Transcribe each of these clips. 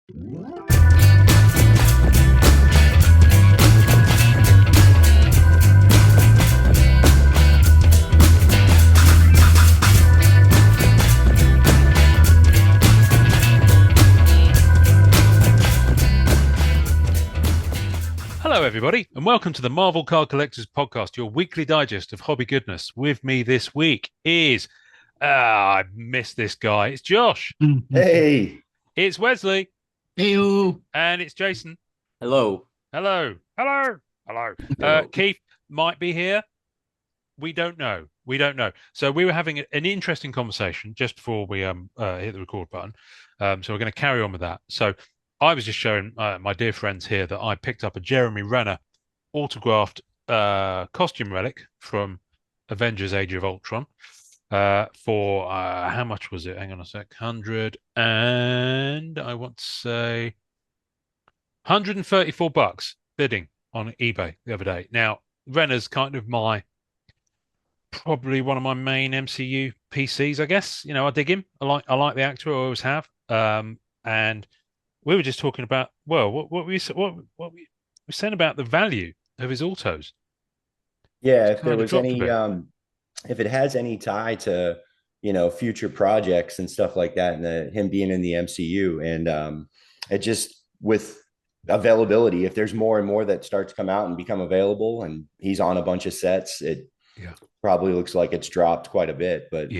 Hello, everybody, and welcome to the Marvel Card Collectors Podcast, your weekly digest of hobby goodness. With me this week is, I missed this guy. It's Josh. Hey. It's Wesley. Hey-o. And it's Jason. Hello. Hello. Hello. Hello. Keith might be here. We don't know. So we were having an interesting conversation just before we hit the record button. So we're going to carry on with that. So I was just showing my dear friends here that I picked up a Jeremy Renner autographed costume relic from Avengers Age of Ultron for how much was it? Hang on a sec. 100 and I want to say $134 bidding on eBay the other day. Now, Renner's kind of probably one of my main MCU PCs, I guess. You know, I dig him. I like the actor. I always have. And we were just talking about, well, what we saying about the value of his autos. Yeah, if there was any, if it has any tie to, future projects and stuff like that, and him being in the MCU, and it just with availability, if there's more and more that start to come out and become available, and he's on a bunch of sets, it probably looks like it's dropped quite a bit. But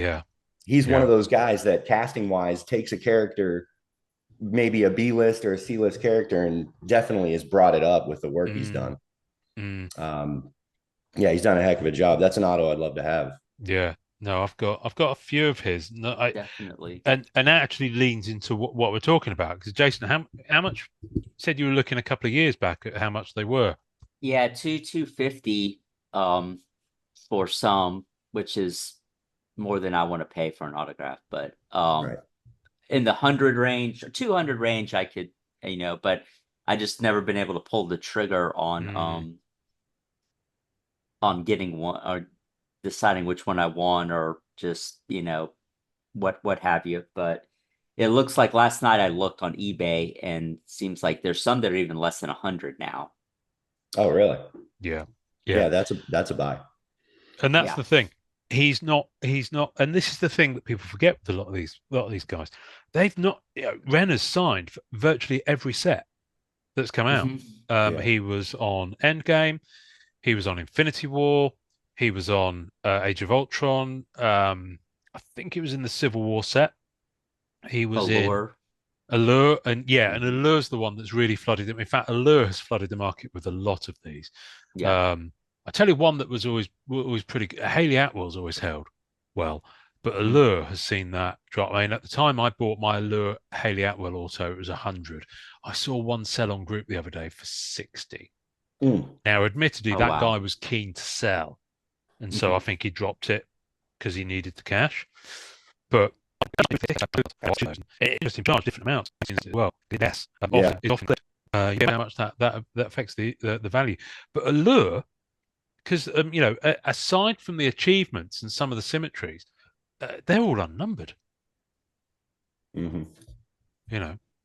he's one of those guys that casting wise takes a character, maybe a B-list or a C-list character, and definitely has brought it up with the work he's done. He's done a heck of a job. That's an auto I'd love to have. Yeah. No, I've got a few of his. No, Definitely. And that actually leans into what we're talking about. Because Jason, how much said you were looking a couple of years back at how much they were? Yeah, $250 for some, which is more than I want to pay for an autograph, but in the 100 range or 200 range, I could, but I just never been able to pull the trigger on getting one or deciding which one I want, or just, what have you. But it looks like last night I looked on eBay and seems like there's some that are even less than 100 now. Oh, really? Yeah. That's a buy. And that's the thing. He's not, and this is the thing that people forget with a lot of these guys. They've not, Renner's signed for virtually every set that's come out. He was on Endgame, he was on Infinity War, he was on Age of Ultron. I think he was in the Civil War set. He was in Allure, and Allure's the one that's really flooded them. In fact, Allure has flooded the market with a lot of these. I tell you one that was always pretty good. Haley Atwell's always held well, but Allure has seen that drop. I mean, at the time I bought my Allure Haley Atwell auto, it was 100. I saw one sell on group the other day for 60. Now, admittedly, that guy was keen to sell, and so I think he dropped it because he needed the cash. But it just charge different amounts as well. Yes, it's often you know how much that affects the value. But Allure, because aside from the achievements and some of the symmetries, they're all unnumbered.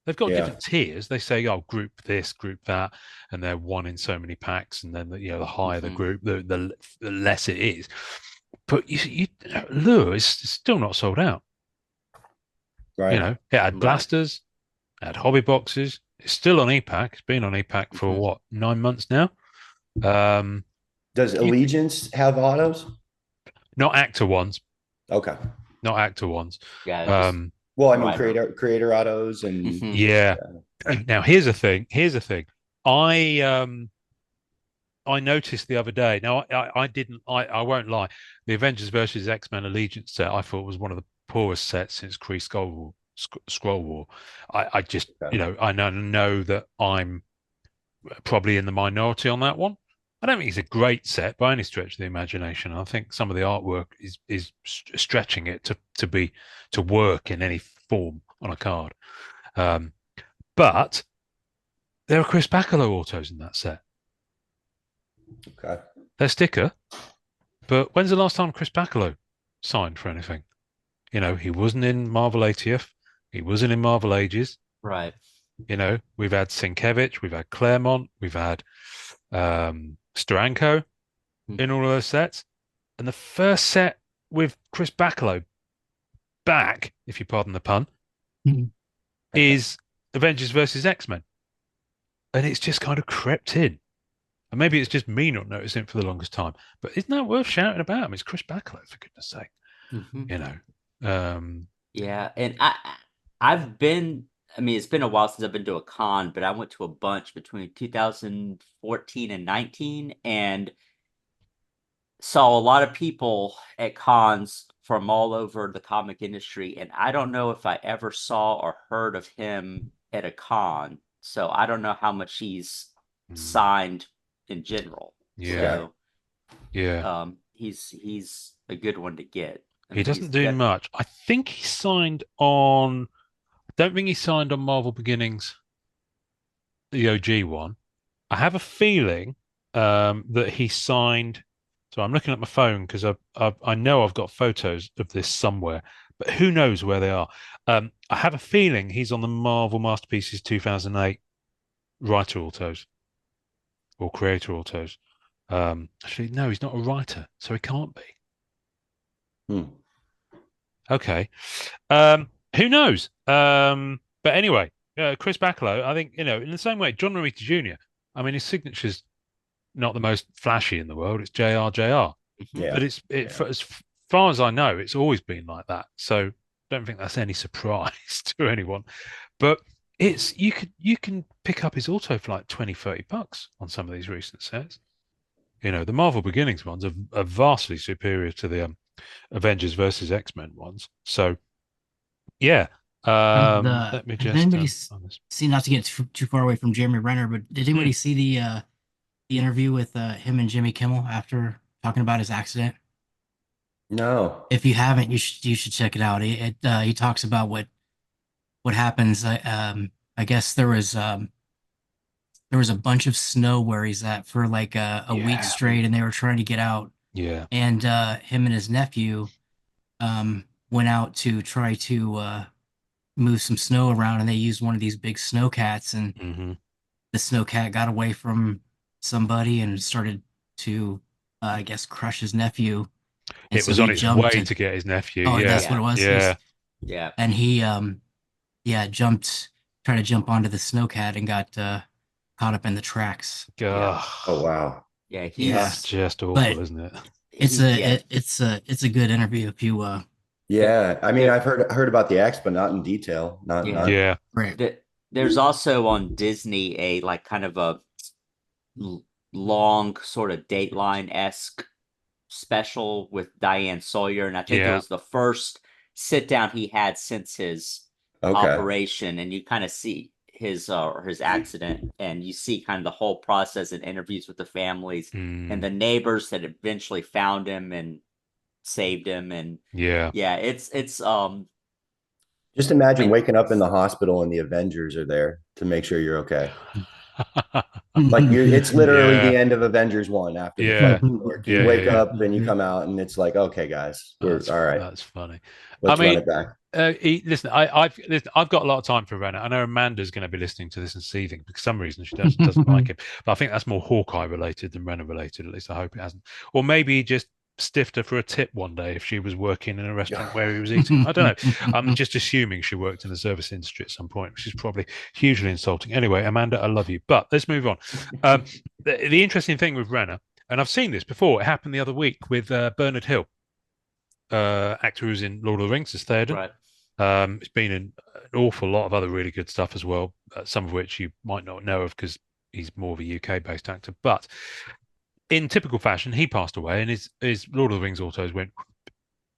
They've got different tiers. They say, group this, group that, and they're one in so many packs, and then the higher the group, the less it is. But Allure is still not sold out. Right. It had blasters, it had hobby boxes. It's still on EPAC. It's been on EPAC for 9 months now. Does Allegiance have autos? Not actor ones. Okay. Not actor ones. Yeah. Well, I mean, creator autos and Now here's the thing. I noticed the other day. Now I won't lie. The Avengers versus X-Men Allegiance set I thought was one of the poorest sets since Kree Skrull War. I just I know that I'm probably in the minority on that one. I don't think it's a great set by any stretch of the imagination. I think some of the artwork is stretching it to work in any form on a card. But there are Chris Bacalo autos in that set. Okay. They're sticker. But when's the last time Chris Bacalo signed for anything? He wasn't in Marvel 80th. He wasn't in Marvel Ages. Right. You know, we've had Sienkiewicz, we've had Claremont, we've had Steranko in all of those sets. And the first set with Chris Bacalow back, if you pardon the pun, is Avengers versus X-Men. And it's just kind of crept in. And maybe it's just me not noticing it for the longest time. But isn't that worth shouting about? I mean, it's Chris Bacalow, for goodness sake. You know. Yeah, and I've been. I mean, it's been a while since I've been to a con, but I went to a bunch between 2014 and 19, and saw a lot of people at cons from all over the comic industry. And I don't know if I ever saw or heard of him at a con, so I don't know how much he's signed in general. Yeah. So, yeah. He's a good one to get. He doesn't do much. I think he signed on. I don't think he signed on Marvel Beginnings, the OG one. I have a feeling that he signed. So I'm looking at my phone because I know I've got photos of this somewhere, but who knows where they are. I have a feeling he's on the Marvel Masterpieces 2008 writer autos or creator autos. Actually, no, he's not a writer, so he can't be. Okay. Who knows? But anyway, Chris Bacalow, I think, in the same way, John Romita Jr., I mean, his signature's not the most flashy in the world. It's JRJR. Yeah. But for as far as I know, it's always been like that. So don't think that's any surprise to anyone. But you can pick up his auto for like 20, $30 on some of these recent sets. The Marvel Beginnings ones are vastly superior to the Avengers versus X-Men ones. So yeah. Let me just. Did anybody see, not to get too far away from Jeremy Renner, but did anybody see the interview with him and Jimmy Kimmel after talking about his accident? No. If you haven't, you should check it out. He talks about what happens. I guess there was a bunch of snow where he's at for like a week straight, and they were trying to get out. Yeah. And him and his nephew went out to try to move some snow around, and they used one of these big snowcats, and the snowcat got away from somebody and started to, I guess, crush his nephew. And it was on its way to get his nephew. Oh, yeah. That's what it was. Yeah. And he, tried to jump onto the snowcat and got caught up in the tracks. Yeah. Oh wow. Yeah, that's just awful, isn't it? It's a good interview if you. Yeah, I mean, I've heard about the X, but not in detail. Not. Right. There's also on Disney a like kind of a long sort of Dateline-esque special with Diane Sawyer, and I think it was the first sit down he had since his operation, and you kind of see his accident, and you see kind of the whole process and interviews with the families and the neighbors that eventually found him and saved him. And it's just imagine waking up in the hospital and the Avengers are there to make sure you're okay. Like it's literally the end of Avengers 1 after the work. You wake up and you come out and it's like, okay, guys, we're all right. That's funny. Let's run it back. Listen, I've got a lot of time for Renner. I know Amanda's going to be listening to this and seething for some reason she doesn't like him, but I think that's more Hawkeye related than Renner related. At least I hope it hasn't. Or maybe he just stiffed her for a tip one day if she was working in a restaurant where he was eating. I don't know. I'm just assuming she worked in the service industry at some point, which is probably hugely insulting. Anyway, Amanda, I love you, but let's move on. The interesting thing with Renner, and I've seen this before, it happened the other week with Bernard Hill, actor who's in Lord of the Rings as Theoden. Right. It's been in an awful lot of other really good stuff as well, some of which you might not know of because he's more of a UK-based actor. But in typical fashion, he passed away, and his Lord of the Rings autos went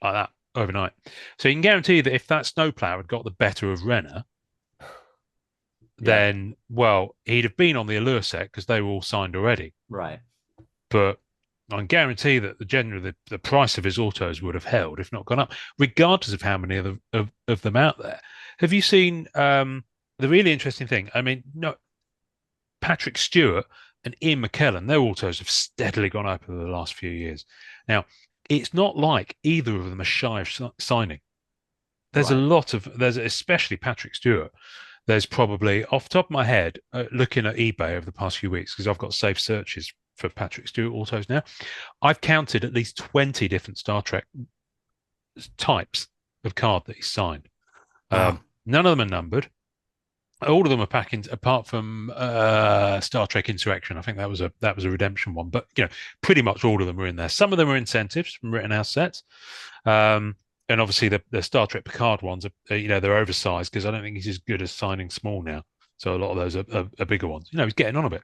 like that overnight. So you can guarantee that if that snowplow had got the better of Renner, then, well, he'd have been on the Allure set because they were all signed already. Right. But I can guarantee that the price of his autos would have held, if not gone up, regardless of how many of them out there. Have you seen the really interesting thing? I mean, no, Patrick Stewart and Ian McKellen, their autos have steadily gone up over the last few years. Now, it's not like either of them are shy of signing. There's especially Patrick Stewart. there's probably, off the top of my head, looking at eBay over the past few weeks, because I've got safe searches for Patrick Stewart autos now, I've counted at least 20 different Star Trek types of card that he's signed. None of them are numbered. All of them are packaged, apart from Star Trek Insurrection. I think that was a redemption one, but pretty much all of them are in there. Some of them are incentives from Rittenhouse sets, and obviously the Star Trek Picard ones are they're oversized, because I don't think he's as good as signing small now. So a lot of those are bigger ones. He's getting on a bit.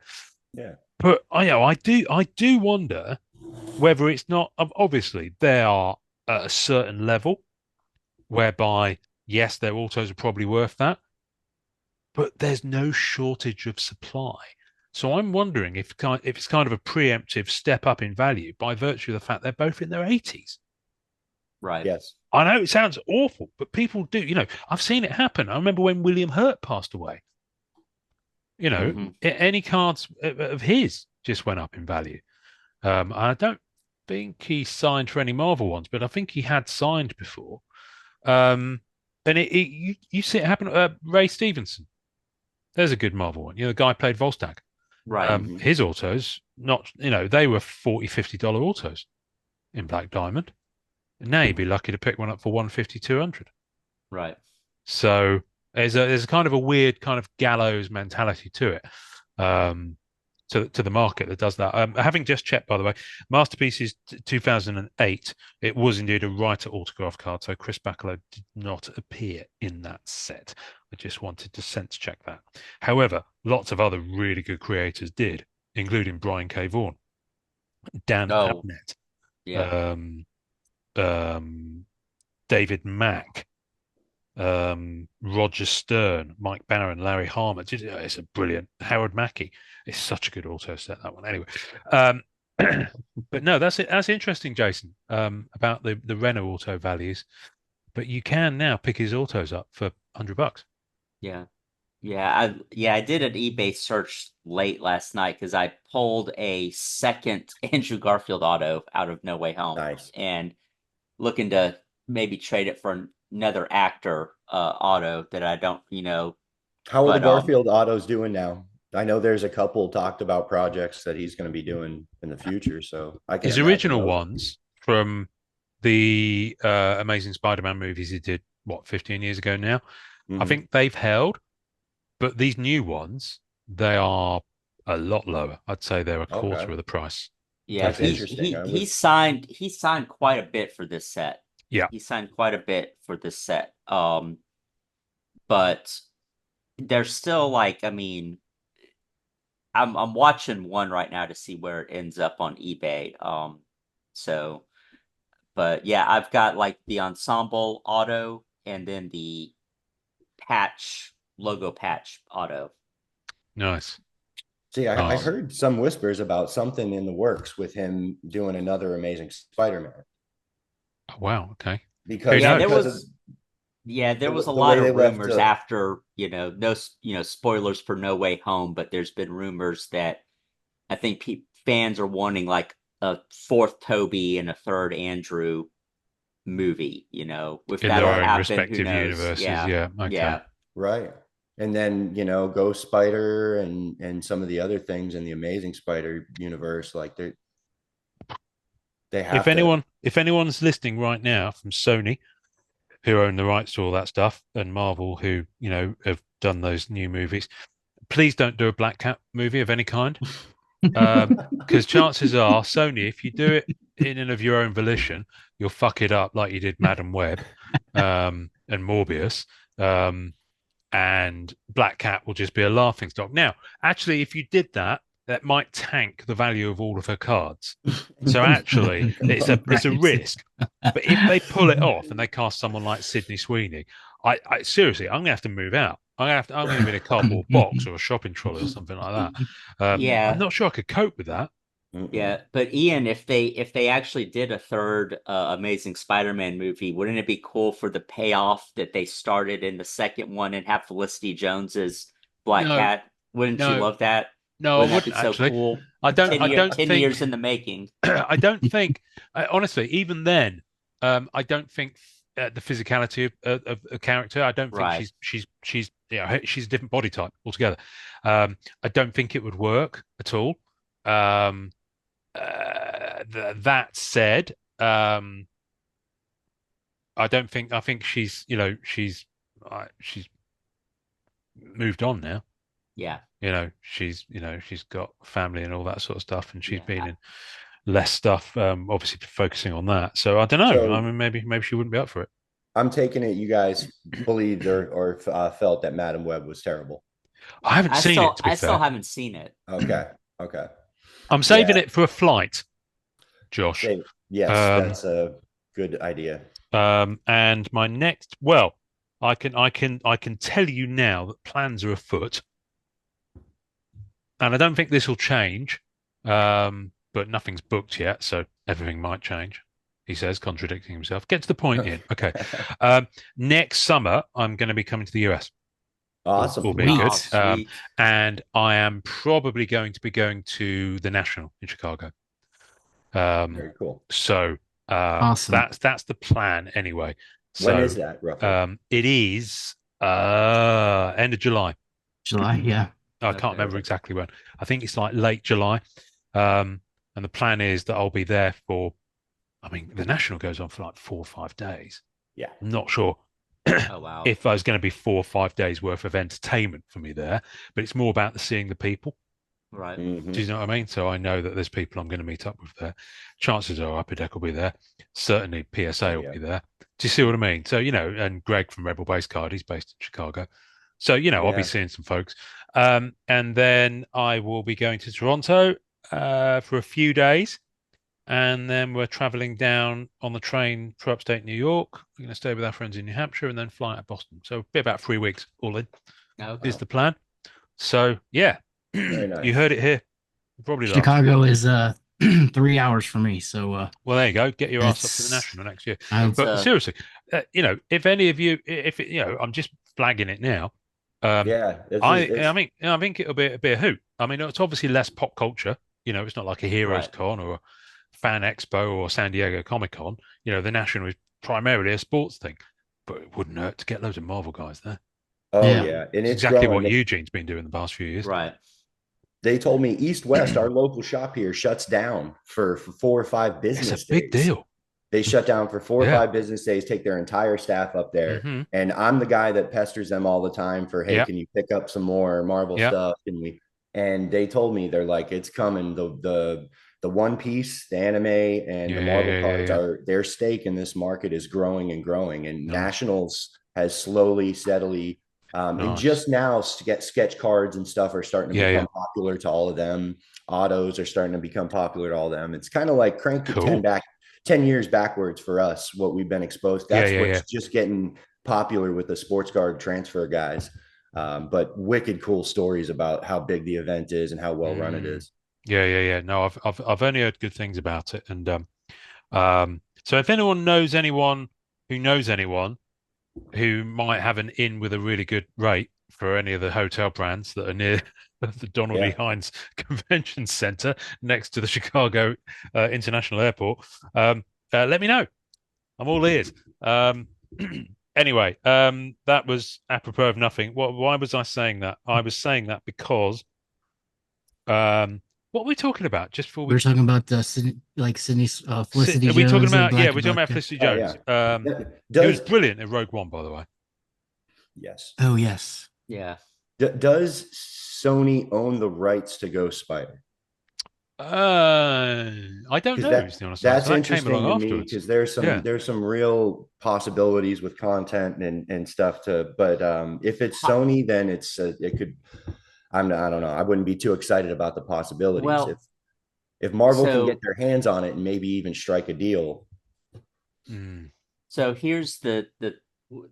Yeah, but I do wonder whether it's not. Obviously, they are at a certain level whereby, yes, their autos are probably worth that, but there's no shortage of supply. So I'm wondering if it's kind of a preemptive step up in value by virtue of the fact they're both in their 80s. Right. Yes. I know it sounds awful, but people do. I've seen it happen. I remember when William Hurt passed away. Any cards of his just went up in value. I don't think he signed for any Marvel ones, but I think he had signed before. And you see it happen. Ray Stevenson. There's a good Marvel one. The guy played Volstagg. Right. His autos, not they were $40-$50 autos in Black Diamond. And now you'd be lucky to pick one up for $150-$200. Right. So there's a kind of a weird kind of gallows mentality to it, to the market that does that. Having just checked, by the way, Masterpieces 2008, it was indeed a writer autograph card, so Chris MacLeod did not appear in that set. I just wanted to sense check that. However, lots of other really good creators did, including Brian K. Vaughan, Dan Abnett, David Mack, Roger Stern, Mike Barron, Larry Harmer. It's a brilliant Howard Mackey. It's such a good auto set, that one. Anyway, but no, that's it. That's interesting, Jason, about the Renault auto values. But you can now pick his autos up for $100. Yeah. I did an eBay search late last night because I pulled a second Andrew Garfield auto out of No Way Home. Nice. And looking to maybe trade it for another actor auto that I don't, How are the Garfield autos doing now? I know there's a couple talked about projects that he's going to be doing in the future. So I can. His original ones from the Amazing Spider-Man movies he did, 15 years ago now? I think they've held, but these new ones, they are a lot lower. I'd say they're a quarter of the price. Yeah, he signed quite a bit for this set. Yeah, he signed quite a bit for this set. But they're still I'm watching one right now to see where it ends up on eBay. But yeah, I've got the ensemble auto and then the logo patch auto. Nice. See, I heard some whispers about something in the works with him doing another Amazing Spider-Man. Oh, wow. Okay. Because there was a lot of rumors after, no spoilers for No Way Home, but there's been rumors that I think fans are wanting a fourth Toby and a third Andrew movie, with in that their own respective universes. Yeah. Okay. Yeah. Right. And then, Ghost Spider and some of the other things in the Amazing Spider universe, they have if anyone's listening right now from Sony, who own the rights to all that stuff, and Marvel, who, have done those new movies, please don't do a Black Cat movie of any kind. Because chances are, Sony, if you do it in and of your own volition, you'll fuck it up like you did Madam Web and Morbius. And Black Cat will just be a laughing stock. Now, actually, if you did that, that might tank the value of all of her cards. So actually, it's a risk. But if they pull it off and they cast someone like Sydney Sweeney, I seriously, I'm gonna have to move out. I'm gonna be in a cardboard box or a shopping trolley or something like that. I'm not sure I could cope with that. Yeah, but Ian, if they actually did a third Amazing Spider-Man movie, wouldn't it be cool for the payoff that they started in the second one and have Felicity Jones's Black Cat? Wouldn't you love that? No, Wouldn't I wouldn't so actually. Cool? I don't 10 think years in the making. I don't think honestly, even then, I don't think the physicality of a character. I don't think Right. she's she's a different body type altogether. I don't think it would work at all. That said, I think she's she's moved on now. Yeah. She's got family and all that sort of stuff, and she's been in less stuff, obviously focusing on that. So I don't know. So, I mean, maybe she wouldn't be up for it. I'm taking it you guys believed or felt that Madam Web was terrible. I haven't seen it, to be fair. I still haven't seen it. Okay. I'm saving it for a flight, Josh. Yes, that's a good idea. And my next, well, I can tell you now that plans are afoot, and I don't think this will change. But nothing's booked yet, so everything might change. He says, contradicting himself. Get to the point, Ian. Okay. Next summer, I'm going to be coming to the US. Awesome. Will be good. And I am probably going to be going to the National in Chicago. Very cool. So awesome. That's the plan anyway. So, when is that roughly? It is end of July. July, yeah. I can't remember exactly when. I think it's like late July. And the plan is that I'll be there for, I mean, the National goes on for like 4 or 5 days. Yeah. I'm not sure Oh, wow. if there's going to be 4 or 5 days worth of entertainment for me there, but it's more about seeing the people. Right. Mm-hmm. Do you know what I mean? So I know that there's people I'm going to meet up with there. Chances are Upper Deck will be there. Certainly PSA will be there. Do you see what I mean? So, and Greg from Rebel Base Card, he's based in Chicago. So, I'll be seeing some folks. And then I will be going to Toronto for a few days. And then we're traveling down on the train for upstate New York. We're going to stay with our friends in New Hampshire and then fly out to Boston. So it'll be about 3 weeks all in. Okay. Is the plan. So, yeah. Very nice. You heard it here. Probably Chicago is 3 hours for me. So, well, there you go. Get your ass up to the National next year. But seriously, if any of you, I'm just flagging it now. I think it'll be a hoot. I mean, it's obviously less pop culture. It's not like a Heroes Con or a Fan Expo or San Diego Comic Con. The National is primarily a sports thing, but it wouldn't hurt to get loads of Marvel guys there. Oh yeah, and it's exactly what Eugene's been doing the past few years. Right. They told me East West, our local shop here, shuts down for 4 or 5 business days. It's a big deal. They shut down for 4 or 5 business days, take their entire staff up there. Mm-hmm. And I'm the guy that pesters them all the time for, hey, can you pick up some more Marvel stuff? And they told me, they're like, it's coming. The One Piece, the anime, and the Marvel cards are their stake in this market is growing and growing. And Nationals has slowly, steadily and just now sketch cards and stuff are starting to become popular to all of them. Autos are starting to become popular to all of them. It's kind of like crank the 10 years backwards for us, what we've been exposed. That's what's just getting popular with the sports card transfer guys. But wicked cool stories about how big the event is and how well run it is. Yeah. No, I've only heard good things about it. And so if anyone knows anyone who knows anyone who might have an in with a really good rate for any of the hotel brands that are near the Donald E. Hines Convention Center next to the Chicago International Airport, let me know. I'm all ears. Anyway, that was apropos of nothing. Why was I saying that? I was saying that because what were we talking about? Just before we were talking about Felicity Jones. Are we talking about we're talking about Felicity Jones. It was brilliant in Rogue One, by the way. Yes. Oh yes. Yeah. Does Sony own the rights to Ghost Spider? I don't know. That's interesting to me because there's some real possibilities with content and stuff but if it's Sony, then it could. I don't know. I wouldn't be too excited about the possibilities. Well, if Marvel can get their hands on it and maybe even strike a deal. So here's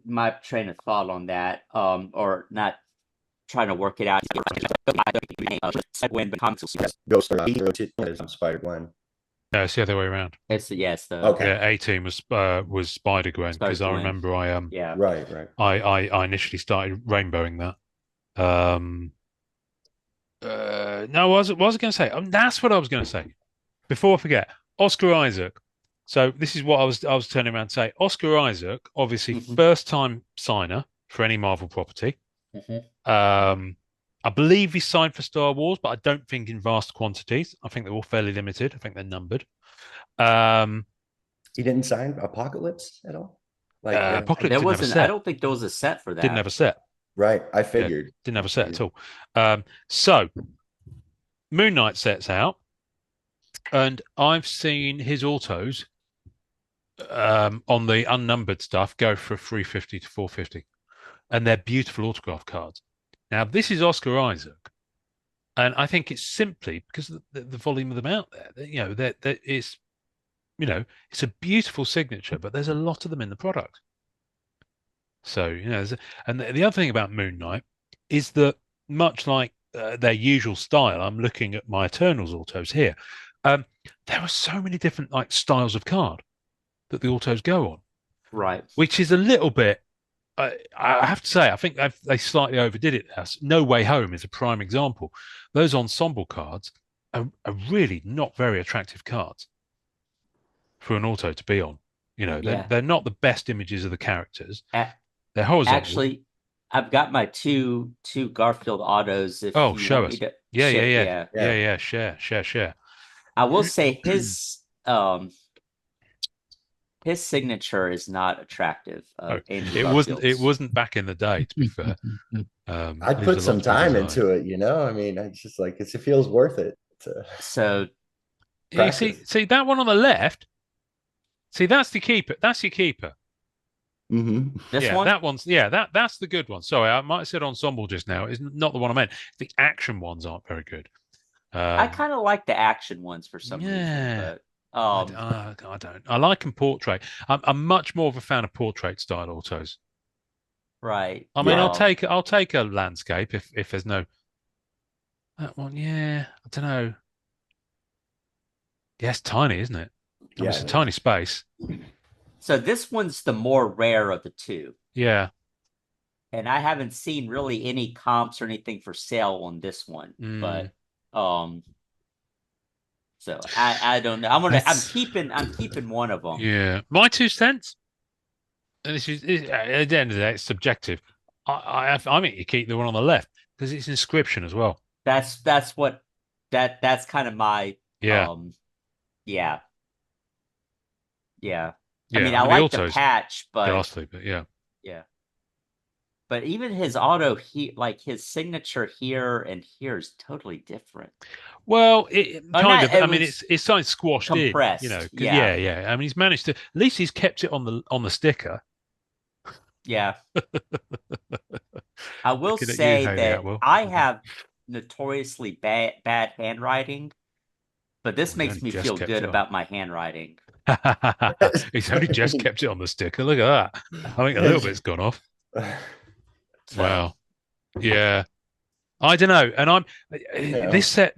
my train of thought on that, or not trying to work it out. When Ghost Spider-Gwen. No, it's the other way around. It's A-Team was Spider-Gwen because I remember right. I initially started rainbowing that. No, what was I going to say? That's what I was going to say. Before I forget, Oscar Isaac. So this is what I was turning around to say. Oscar Isaac, obviously first time signer for any Marvel property. I believe he signed for Star Wars, but I don't think in vast quantities. I think they're all fairly limited. I think they're numbered. He didn't sign Apocalypse at all. Like Apocalypse there didn't have a set. I don't think there was a set for that. Didn't have a set. Right. I figured. Didn't have a set at all. So Moon Knight sets out, and I've seen his autos on the unnumbered stuff go for 350 to 450, and they're beautiful autograph cards. Now this is Oscar Isaac, and I think it's simply because of the volume of them out there. You know, that it's, you know, it's a beautiful signature, but there's a lot of them in the product. So, you know, and the other thing about Moon Knight is that much like their usual style, I'm looking at my Eternals autos here. There are so many different like styles of card that the autos go on, right? Which is a little bit. I have to say, I think they slightly overdid it. No Way Home is a prime example. Those ensemble cards are really not very attractive cards for an auto to be on. You know, they're not the best images of the characters. They're horizontal. Actually, I've got my two Garfield autos. If show us. Yeah. Share. I will say his signature is not attractive. It wasn't back in the day, to be fair. I'd put some time into it, you know. I mean, it's just like it feels worth it. So you see that one on the left. See, that's the keeper. That's your keeper. This one? That one's that's the good one. Sorry, I might have said ensemble just now. It's not the one I meant. The action ones aren't very good. I kind of like the action ones for some reason, but I don't. I like them portrait. I'm much more of a fan of portrait style autos. Right. I mean, I'll take a landscape if there's no. That one, I don't know. Yeah, it's tiny, isn't it? I mean, it's a tiny space. So this one's the more rare of the two. Yeah. And I haven't seen really any comps or anything for sale on this one, but so I don't know. I'm keeping one of them. Yeah, my 2 cents. And this is at the end of the day, it's subjective. I think you keep the one on the left because it's inscription as well. That's kind of my yeah. I mean, I like the patch, but ghastly, but yeah. But even his auto, like his signature here and here is totally different. Well, I mean, it's something squashed compressed. In, you know. Yeah. I mean, he's managed to. At least he's kept it on the sticker. Yeah. I will say that I have notoriously bad handwriting, but this makes me feel good about my handwriting. He's only just kept it on the sticker. Look at that. I think a little bit's gone off. Wow. Yeah. I don't know. And I'm this set.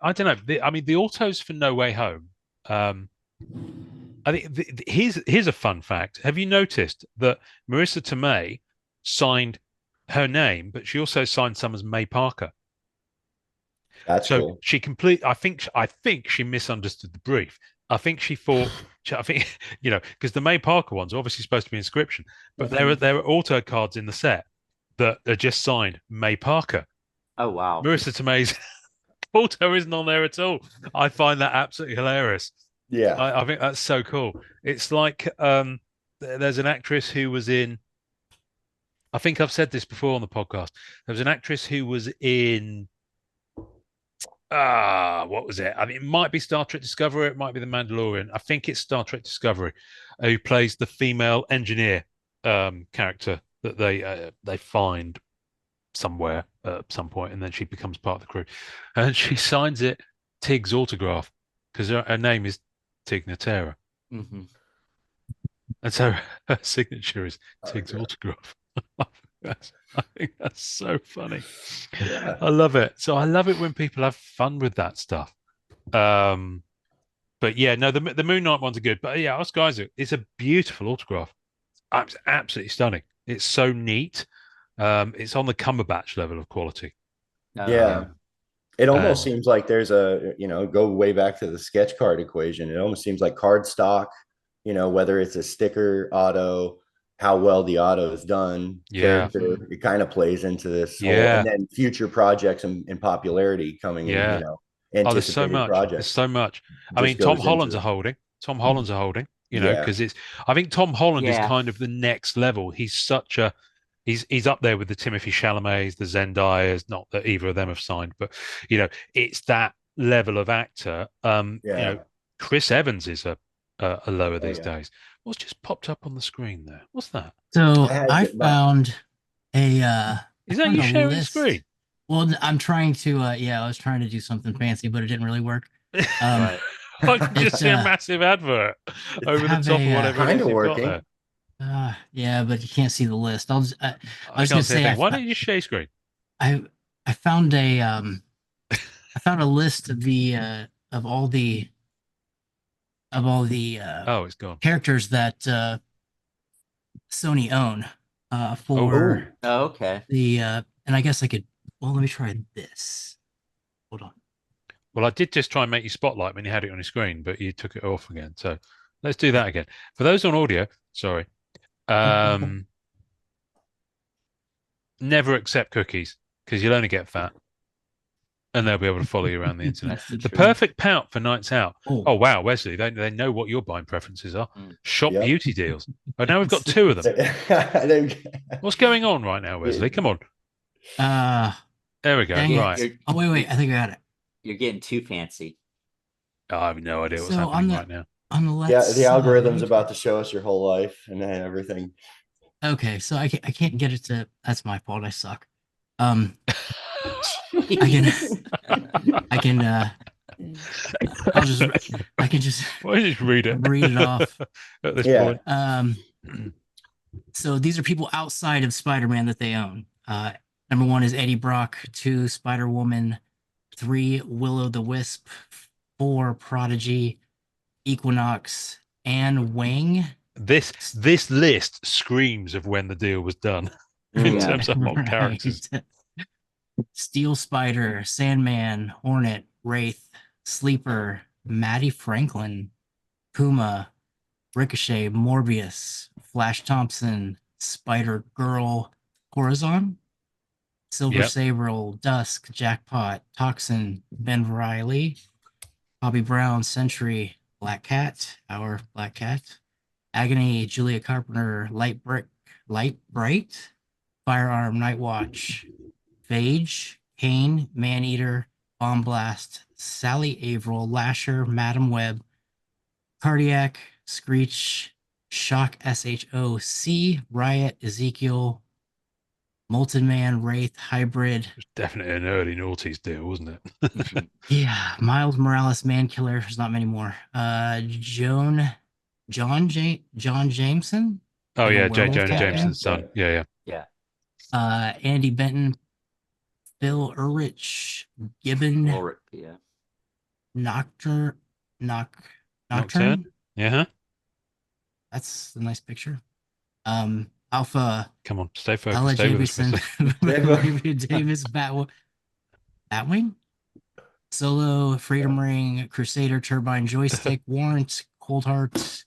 I don't know. I mean, the autos for No Way Home. I think here's a fun fact. Have you noticed that Marissa Tomei signed her name, but she also signed some as May Parker? That's so cool. I think she misunderstood the brief. I think she thought. I think because the May Parker ones are obviously supposed to be inscription, but there are auto cards in the set that are just signed May Parker. Oh wow! Marissa Tomei's auto isn't on there at all. I find that absolutely hilarious. Yeah, I think that's so cool. It's like there's an actress who was in. I think I've said this before on the podcast. There was an actress who was in. What was it? I mean, it might be Star Trek Discovery. It might be The Mandalorian. I think it's Star Trek Discovery, who plays the female engineer character that they find somewhere at some point, and then she becomes part of the crew, and she signs it Tig's autograph because her name is Tig Notara, and so her signature is Tig's autograph. I think that's so funny. Yeah. I love it. So I love it when people have fun with that stuff. But yeah, no, the Moon Knight ones are good. But yeah, Oscar Isaac, it's a beautiful autograph. It's absolutely stunning. It's so neat. It's on the Cumberbatch level of quality. Yeah. It almost seems like there's go way back to the sketch card equation. It almost seems like card stock whether it's a sticker auto, how well the auto is done, character, it kind of plays into this whole, and then future projects and popularity coming in, anticipated projects. There's so much. I mean, Tom Holland's a holding. Because I think Tom Holland is kind of the next level. He's such a, he's up there with the Timothy Chalamets, the Zendayas, not that either of them have signed, but, it's that level of actor. Chris Evans is a lower these days. What's just popped up on the screen there? What's that? So I found a is that you sharing screen? Well, I'm trying to I was trying to do something fancy, but it didn't really work. I can just see a massive advert over the top of whatever it is you've got there. Yeah, but you can't see the list. I was gonna say, why don't you share screen? I found a list of the of all the it's gone. characters that Sony own for okay. The and I guess I could, well, let me try this. Hold on. Well, I did just try and make you spotlight when you had it on your screen, but you took it off again. So let's do that again. For those on audio, sorry. Never accept cookies because you'll only get fat. And they'll be able to follow you around the internet. The perfect pout for nights out. Oh, wow, Wesley, they know what your buying preferences are. Shop beauty deals. Oh, now we've got two of them. What's going on right now, Wesley? Come on. There we go. Right. Oh, wait. I think I got it. You're getting too fancy. I have no idea what's happening right now. On the left the algorithm's about to show us your whole life and everything. Okay, so I can't get it to. That's my fault. I suck. I can just read it off at this point. So these are people outside of Spider-Man that they own. Number 1 is Eddie Brock, 2 Spider-Woman, 3 Will-O-the-Wisp, 4 Prodigy, Equinox, and Wang. This list screams of when the deal was done in terms of mock characters. Steel Spider, Sandman, Hornet, Wraith, Sleeper, Maddie Franklin, Puma, Ricochet, Morbius, Flash Thompson, Spider Girl, Corazon, Silver Sable, Dusk, Jackpot, Toxin, Ben Riley, Bobby Brown, Sentry, Black Cat, our Black Cat, Agony, Julia Carpenter, Light Bright, Firearm, Nightwatch, Phage, Kane, Maneater, Bomb Blast, Sally Averill, Lasher, Madam Web, Cardiac, Screech, Shock SHOC, Riot, Ezekiel, Molten Man, Wraith, Hybrid. It was definitely an early noughties deal, wasn't it? Yeah, Miles Morales, Mankiller. There's not many more. John Jameson. Oh yeah, Jonah Jameson's son. Yeah. Andy Benton, Phil Ulrich, Gibbon, Nocturne. Yeah. That's a nice picture. Alpha. Come on, stay focused. Stay Davidson, Davis, Batwing, Solo, Freedom Ring, Crusader, Turbine, Joystick, Warrant, Cold Heart,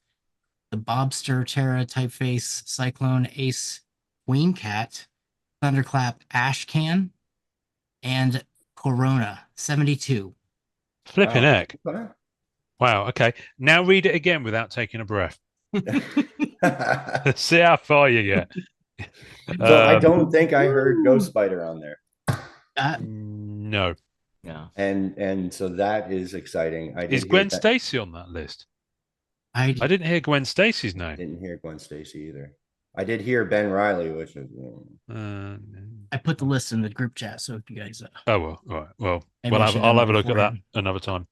the Bobster, Terra, Typeface, Cyclone, Ace, Queen Cat, Thunderclap, Ashcan, and Corona 72. Flipping heck. Wow. Okay. Now read it again without taking a breath. See how far you get. So I don't think I heard Ghost Spider on there. No. Yeah. And so that is exciting. Is Gwen Stacy on that list? I didn't hear Gwen Stacy's name. I didn't hear Gwen Stacy either. I did hear Ben Riley, which is. I put the list in the group chat, so if you guys. Oh well, all right. Well, I'll have a look at that another time.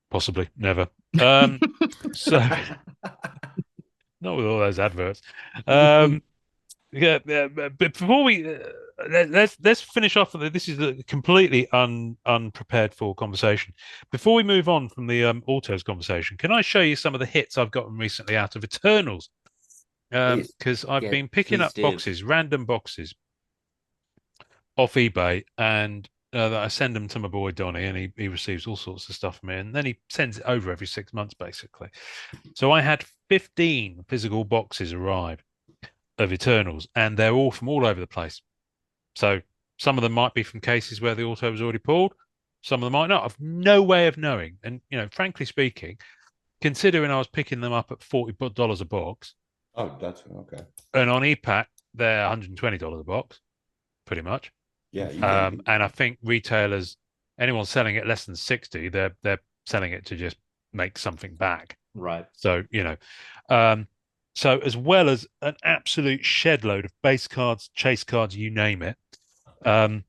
Possibly, never. So, not with all those adverts. But before we let's finish off. This is a completely unprepared for conversation. Before we move on from the autos conversation, can I show you some of the hits I've gotten recently out of Eternals? Because I've been picking up boxes, random boxes off eBay, and that I send them to my boy Donnie, and he receives all sorts of stuff from me, and then he sends it over every 6 months, basically. So I had 15 physical boxes arrive of Eternals, and they're all from all over the place. So some of them might be from cases where the auto was already pulled. Some of them might not. I've no way of knowing. And, frankly speaking, considering I was picking them up at $40 a box. Oh, that's okay. And on ePack, they're $120 a box, pretty much. Yeah. And I think retailers, anyone selling it less than 60, they're selling it to just make something back. Right. So, so as well as an absolute shed load of base cards, chase cards, you name it. I'll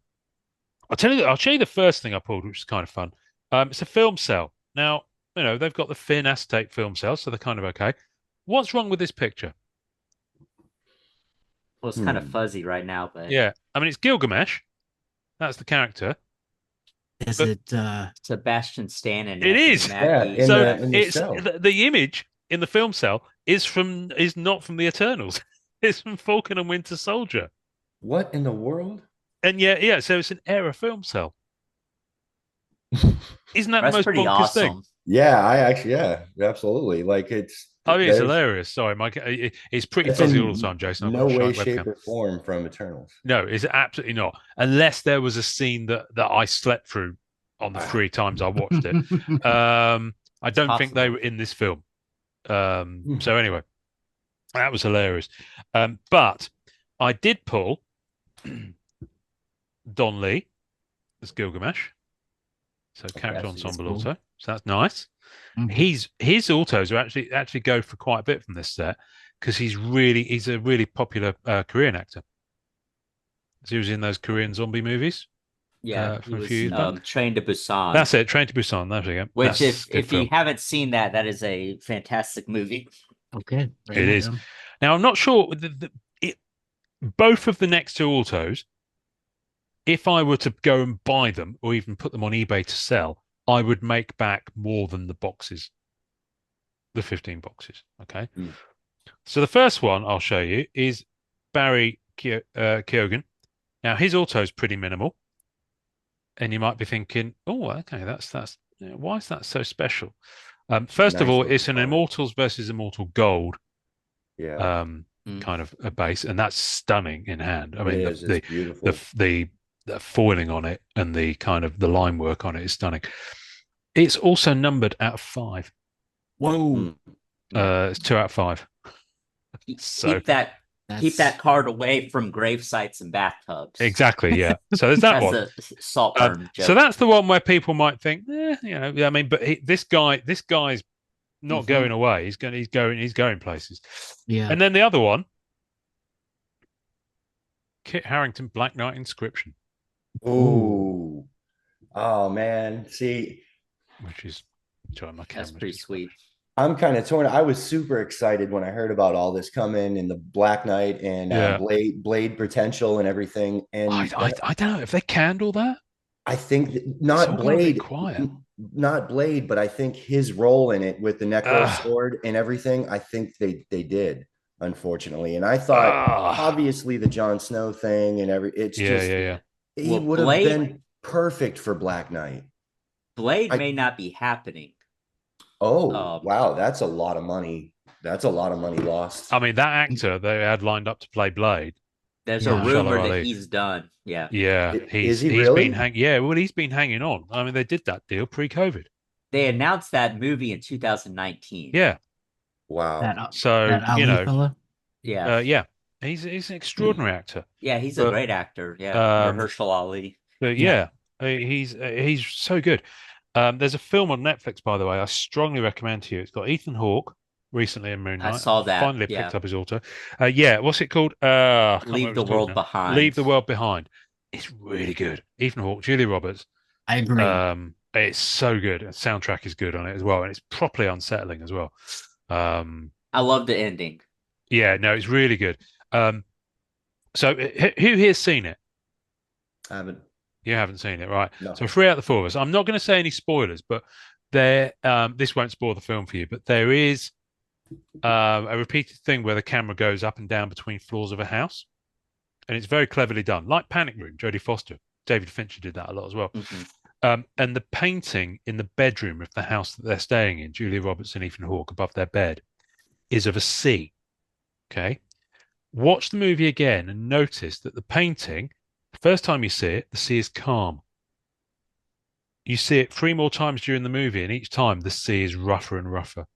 show you the first thing I pulled, which is kind of fun. It's a film cell. Now, they've got the thin acetate film cells, so they're kind of okay. What's wrong with this picture? Well, it's kind of fuzzy right now, but yeah, I mean, it's Gilgamesh. That's the character. Is it Sebastian Stan and it is. Yeah, so it's the image in the film cell is not from the Eternals. It's from Falcon and Winter Soldier. What in the world? And yeah, so it's an error film cell. Isn't that That's the most pretty bonkers awesome thing? Yeah, absolutely. Like it's hilarious. Sorry, Mike. It's pretty fuzzy all the time, Jason. No way, shape, or form from Eternals. No, it's absolutely not. Unless there was a scene that I slept through on the 3 times I watched it. I don't think they were in this film. So anyway, that was hilarious. But I did pull Don Lee as Gilgamesh. So character ensemble cool. auto. So that's nice. Mm-hmm. His autos are actually go for quite a bit from this set because he's a really popular Korean actor. So he was in those Korean zombie movies. Yeah, from a few years back. Train to Busan. That's it, Train to Busan. There we go. Which, if you haven't seen that, that is a fantastic movie. Okay, it is. Now I'm not sure both of the next 2 autos. If I were to go and buy them or even put them on eBay to sell, I would make back more than the boxes, the 15 boxes. Okay. So the first one I'll show you is Barry Keoghan. Now his auto is pretty minimal, and you might be thinking, "Oh, okay, that's why is that so special?" First of all, it's an Immortals versus Immortal Gold. Yeah. Kind of a base, and that's stunning in hand. I mean, it's beautiful. The foiling on it and the kind of the line work on it is stunning. It's also numbered out of 5. Whoa! It's 2 out of 5. So keep that card away from grave sites and bathtubs. Exactly. Yeah. So there's that one. That's a Saltburn joke. So that's the one where people might think, I mean, but this guy's not going away. He's going places. Yeah. And then the other one, Kit Harington, Black Knight Inscription. Oh man, see, which is that's pretty sweet. I'm kind of torn. I was super excited when I heard about all this coming and the Black Knight and Blade potential and everything. And I don't know if they canned all that. I think not Blade, but I think his role in it with the Necro sword and everything, I think they did, unfortunately. And I thought obviously the Jon Snow thing and he would have been perfect for Black Knight. Blade may not be happening. Oh, wow. That's a lot of money. That's a lot of money lost. I mean, that actor they had lined up to play Blade. There's a rumor that he's done. Yeah. Yeah. He's really? He's been hanging on. I mean, they did that deal pre-COVID. They announced that movie in 2019. Yeah. Wow. Yeah. He's an extraordinary actor. Yeah, he's a great actor. Yeah. Mahershala Ali. But he's so good. There's a film on Netflix, by the way, I strongly recommend to you. It's got Ethan Hawke recently in Moon Knight. I saw that. Finally picked up his auto. What's it called? Leave the World Behind. Leave the World Behind. It's really good. Ethan Hawke, Julia Roberts. I agree. It's so good. The soundtrack is good on it as well, and it's properly unsettling as well. I love the ending. Yeah, no, it's really good. So who here's seen it? I haven't. You haven't seen it, right? No. So 3 out of the 4 of us. I'm not going to say any spoilers, but this won't spoil the film for you. But there is a repeated thing where the camera goes up and down between floors of a house, and it's very cleverly done, like Panic Room, Jodie Foster. David Fincher did that a lot as well. Mm-hmm. And the painting in the bedroom of the house that they're staying in, Julia Roberts and Ethan Hawke above their bed, is of a sea. Okay. Watch the movie again and notice that the painting, the first time you see it, the sea is calm. You see it 3 more times during the movie, and each time the sea is rougher and rougher.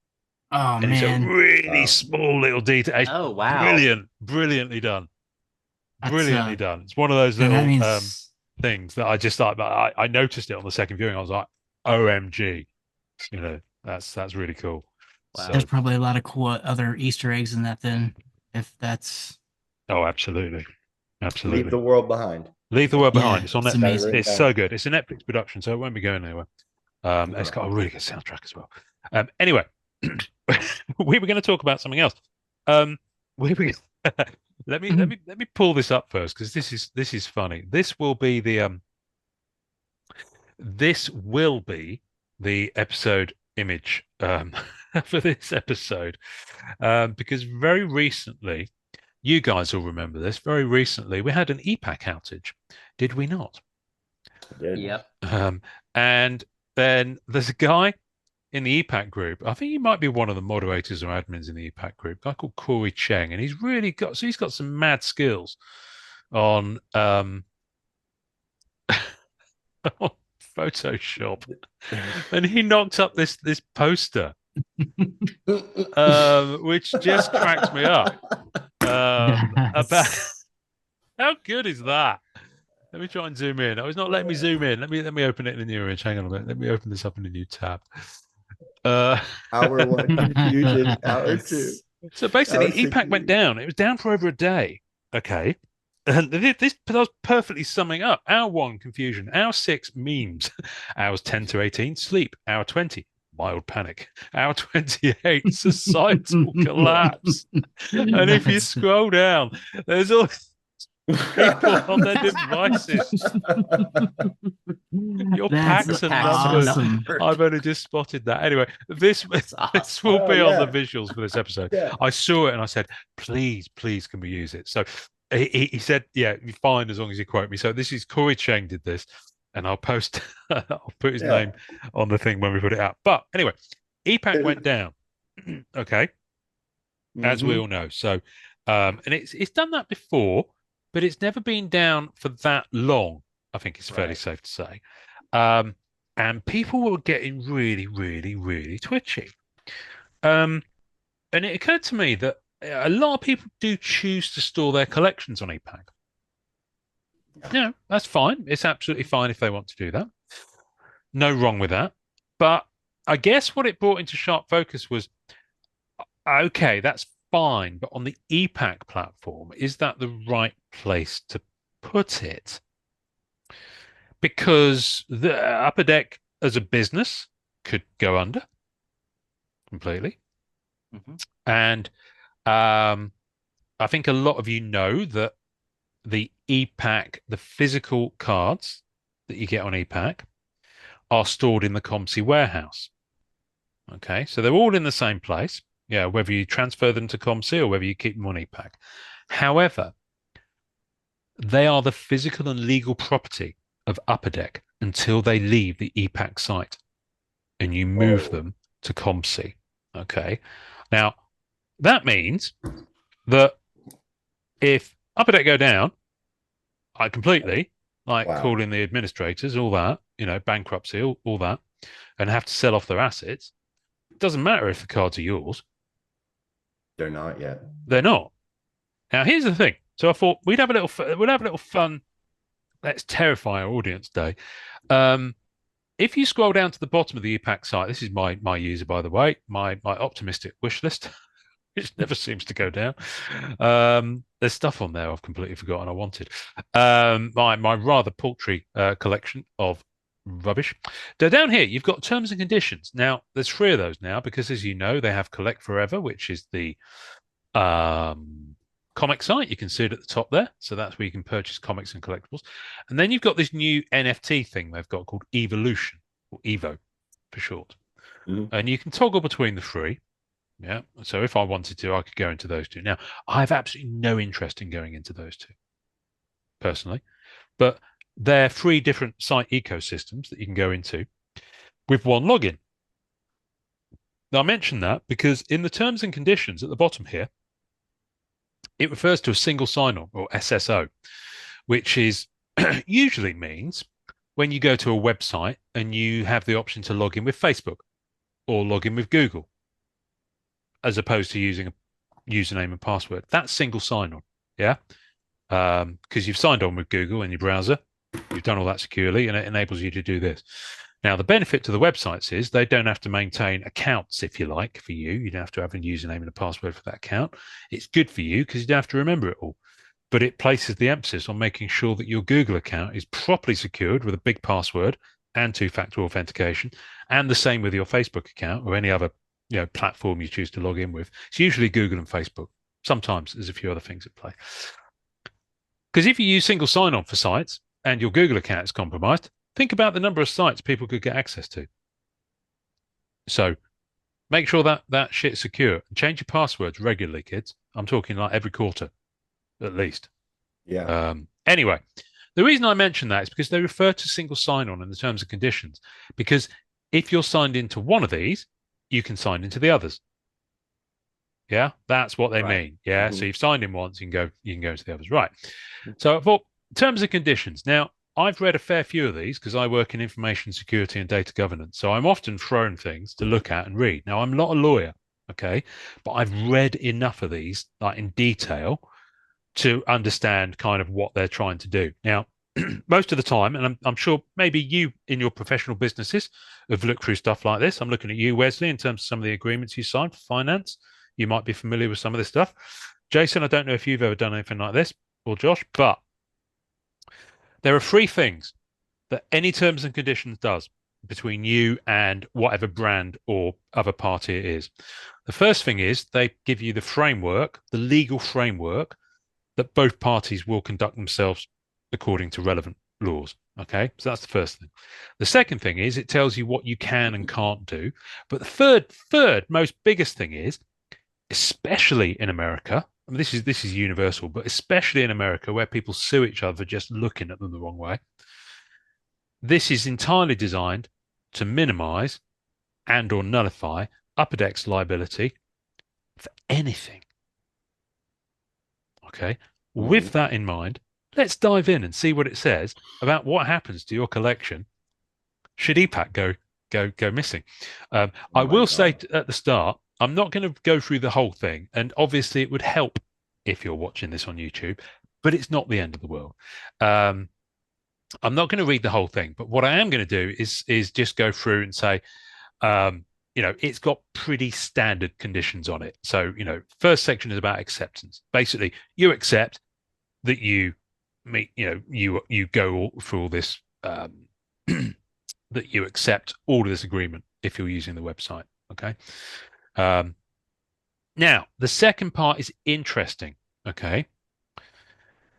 Oh, and man. It's a really small little detail. It's brilliant, brilliantly done. Brilliantly done. It's one of those little things that I just like. I noticed it on the second viewing. I was like, OMG. You know, that's really cool. Wow. So, there's probably a lot of cool other Easter eggs in that then, if that's... Oh, absolutely. Absolutely. Leave the World Behind. Leave the World Behind. It's on Netflix. Amazing. It's so good. It's a Netflix production, so it won't be going anywhere. It's got a really good soundtrack as well. Anyway, we were going to talk about something else. Let me pull this up first, because this is funny. This will be the episode image for this episode, because very recently, you guys will remember this. Very recently, we had an EPAC outage, did we not? Yep. And then there's a guy in the EPAC group. I think he might be one of the moderators or admins in the EPAC group. A guy called COREY Cheng, and he's got some mad skills on Photoshop, and he knocked up this poster, which just cracks me up. About how good is that? Let me try and zoom in. Oh, it's not letting me zoom in. Let me open it in a new image. Hang on a minute. Let me open this up in a new tab. Hour 1 confusion. Hour 2. So basically, EPAC went down. It was down for over a day. Okay. And this was perfectly summing up. Hour 1, confusion. Hour 6, memes. Hours 10 to 18, sleep. Hour 20, mild panic. Hour 28, societal collapse. And if you scroll down, there's all people on their devices. Your packs and numbers. Awesome. I've only just spotted that. Anyway, this will be on the visuals for this episode. Yeah. I saw it and I said, please, can we use it? So he said, yeah, fine, as long as you quote me. So this is COREY Cheng did this, and I'll post, I'll put his name on the thing when we put it out. But anyway, EPAC went down. Okay. As we all know. So, and it's done that before, but it's never been down for that long. I think it's fairly safe to say. And people were getting really, really, really twitchy. And it occurred to me that a lot of people do choose to store their collections on EPAC. Yeah, that's fine. It's absolutely fine if they want to do that. No wrong with that. But I guess what it brought into sharp focus was, okay, that's fine, but on the EPAC platform, is that the right place to put it? Because the Upper Deck as a business could go under completely. And I think a lot of you know that the EPAC, the physical cards that you get on EPAC, are stored in the COMC warehouse. Okay, so they're all in the same place. Yeah, whether you transfer them to COMC or whether you keep them on EPAC. However, they are the physical and legal property of Upper Deck until they leave the EPAC site and you move them to COMC. Okay, now that means that if Upper Deck go down, I completely, call in the administrators, all that, bankruptcy, all that, and have to sell off their assets, it doesn't matter if the cards are yours. They're not yet. They're not. Now, here's the thing. So I thought we'd have a little fun. Let's terrify our audience day. If you scroll down to the bottom of the EPAC site, this is my user, by the way, my optimistic wish list, which never seems to go down. There's stuff on there I've completely forgotten I wanted. My rather paltry collection of rubbish. So down here, you've got terms and conditions. Now, there's 3 of those now because, as you know, they have Collect Forever, which is the comic site. You can see it at the top there. So that's where you can purchase comics and collectibles. And then you've got this new NFT thing they've got called Evolution, or Evo for short. And you can toggle between the 3. Yeah. So if I wanted to, I could go into those 2. Now, I have absolutely no interest in going into those 2 personally, but they're 3 different site ecosystems that you can go into with one login. Now, I mention that because in the terms and conditions at the bottom here, it refers to a single sign-on, or SSO, which is usually means when you go to a website and you have the option to log in with Facebook or log in with Google, as opposed to using a username and password. That's single sign-on, yeah? Because you've signed on with Google in your browser, you've done all that securely, and it enables you to do this. Now, the benefit to the websites is they don't have to maintain accounts, if you like, for you. You don't have to have a username and a password for that account. It's good for you because you don't have to remember it all. But it places the emphasis on making sure that your Google account is properly secured with a big password and 2-factor authentication, and the same with your Facebook account or any other platform you choose to log in with. It's usually Google and Facebook. Sometimes there's a few other things at play. Because if you use single sign-on for sites and your Google account is compromised, think about the number of sites people could get access to. So make sure that shit's secure. Change your passwords regularly, kids. I'm talking like every quarter, at least. Yeah. Anyway, the reason I mention that is because they refer to single sign-on in the terms and conditions. Because if you're signed into one of these, you can sign into the others. Yeah, that's what they mean. Yeah, so you've signed in once, you can go into the others. Right. So for terms and conditions. Now, I've read a fair few of these because I work in information security and data governance. So I'm often thrown things to look at and read. Now, I'm not a lawyer, okay, but I've read enough of these, like in detail, to understand kind of what they're trying to do. Now, most of the time, and I'm sure maybe you in your professional businesses have looked through stuff like this. I'm looking at you, Wesley, in terms of some of the agreements you signed for finance. You might be familiar with some of this stuff. Jason, I don't know if you've ever done anything like this, or Josh, but there are 3 things that any terms and conditions does between you and whatever brand or other party it is. The first thing is they give you the framework, the legal framework, that both parties will conduct themselves according to relevant laws. Okay, so that's the first thing. The second thing is it tells you what you can and can't do. But the third most biggest thing is, especially in America, I mean, this is universal, but especially in America where people sue each other for just looking at them the wrong way, this is entirely designed to minimize and or nullify upper decks liability for anything. Okay, with that in mind, let's dive in and see what it says about what happens to your collection should EPAC go missing. I will say at the start, I'm not going to go through the whole thing, and obviously it would help if you're watching this on YouTube, but it's not the end of the world. I'm not going to read the whole thing, but what I am going to do is just go through and say, it's got pretty standard conditions on it. So, first section is about acceptance. Basically, you accept that you meet, you go through all this, that you accept all of this agreement if you're using the website. Okay. Now, the second part is interesting. Okay.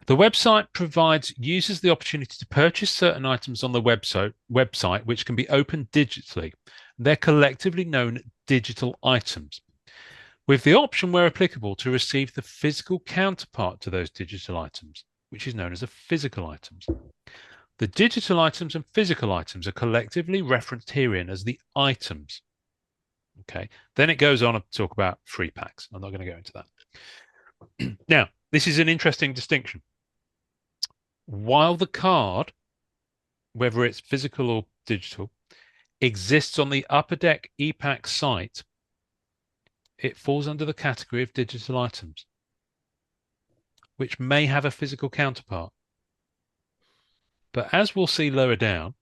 The website provides users the opportunity to purchase certain items on the website, which can be opened digitally. They're collectively known digital items, with the option, where applicable, to receive the physical counterpart to those digital items, which is known as a physical items. The digital items and physical items are collectively referenced herein as the items. Okay. Then it goes on to talk about free packs. I'm not going to go into that. Now, this is an interesting distinction. While the card, whether it's physical or digital, exists on the Upper Deck EPAC site, it falls under the category of digital items, which may have a physical counterpart. But as we'll see lower down,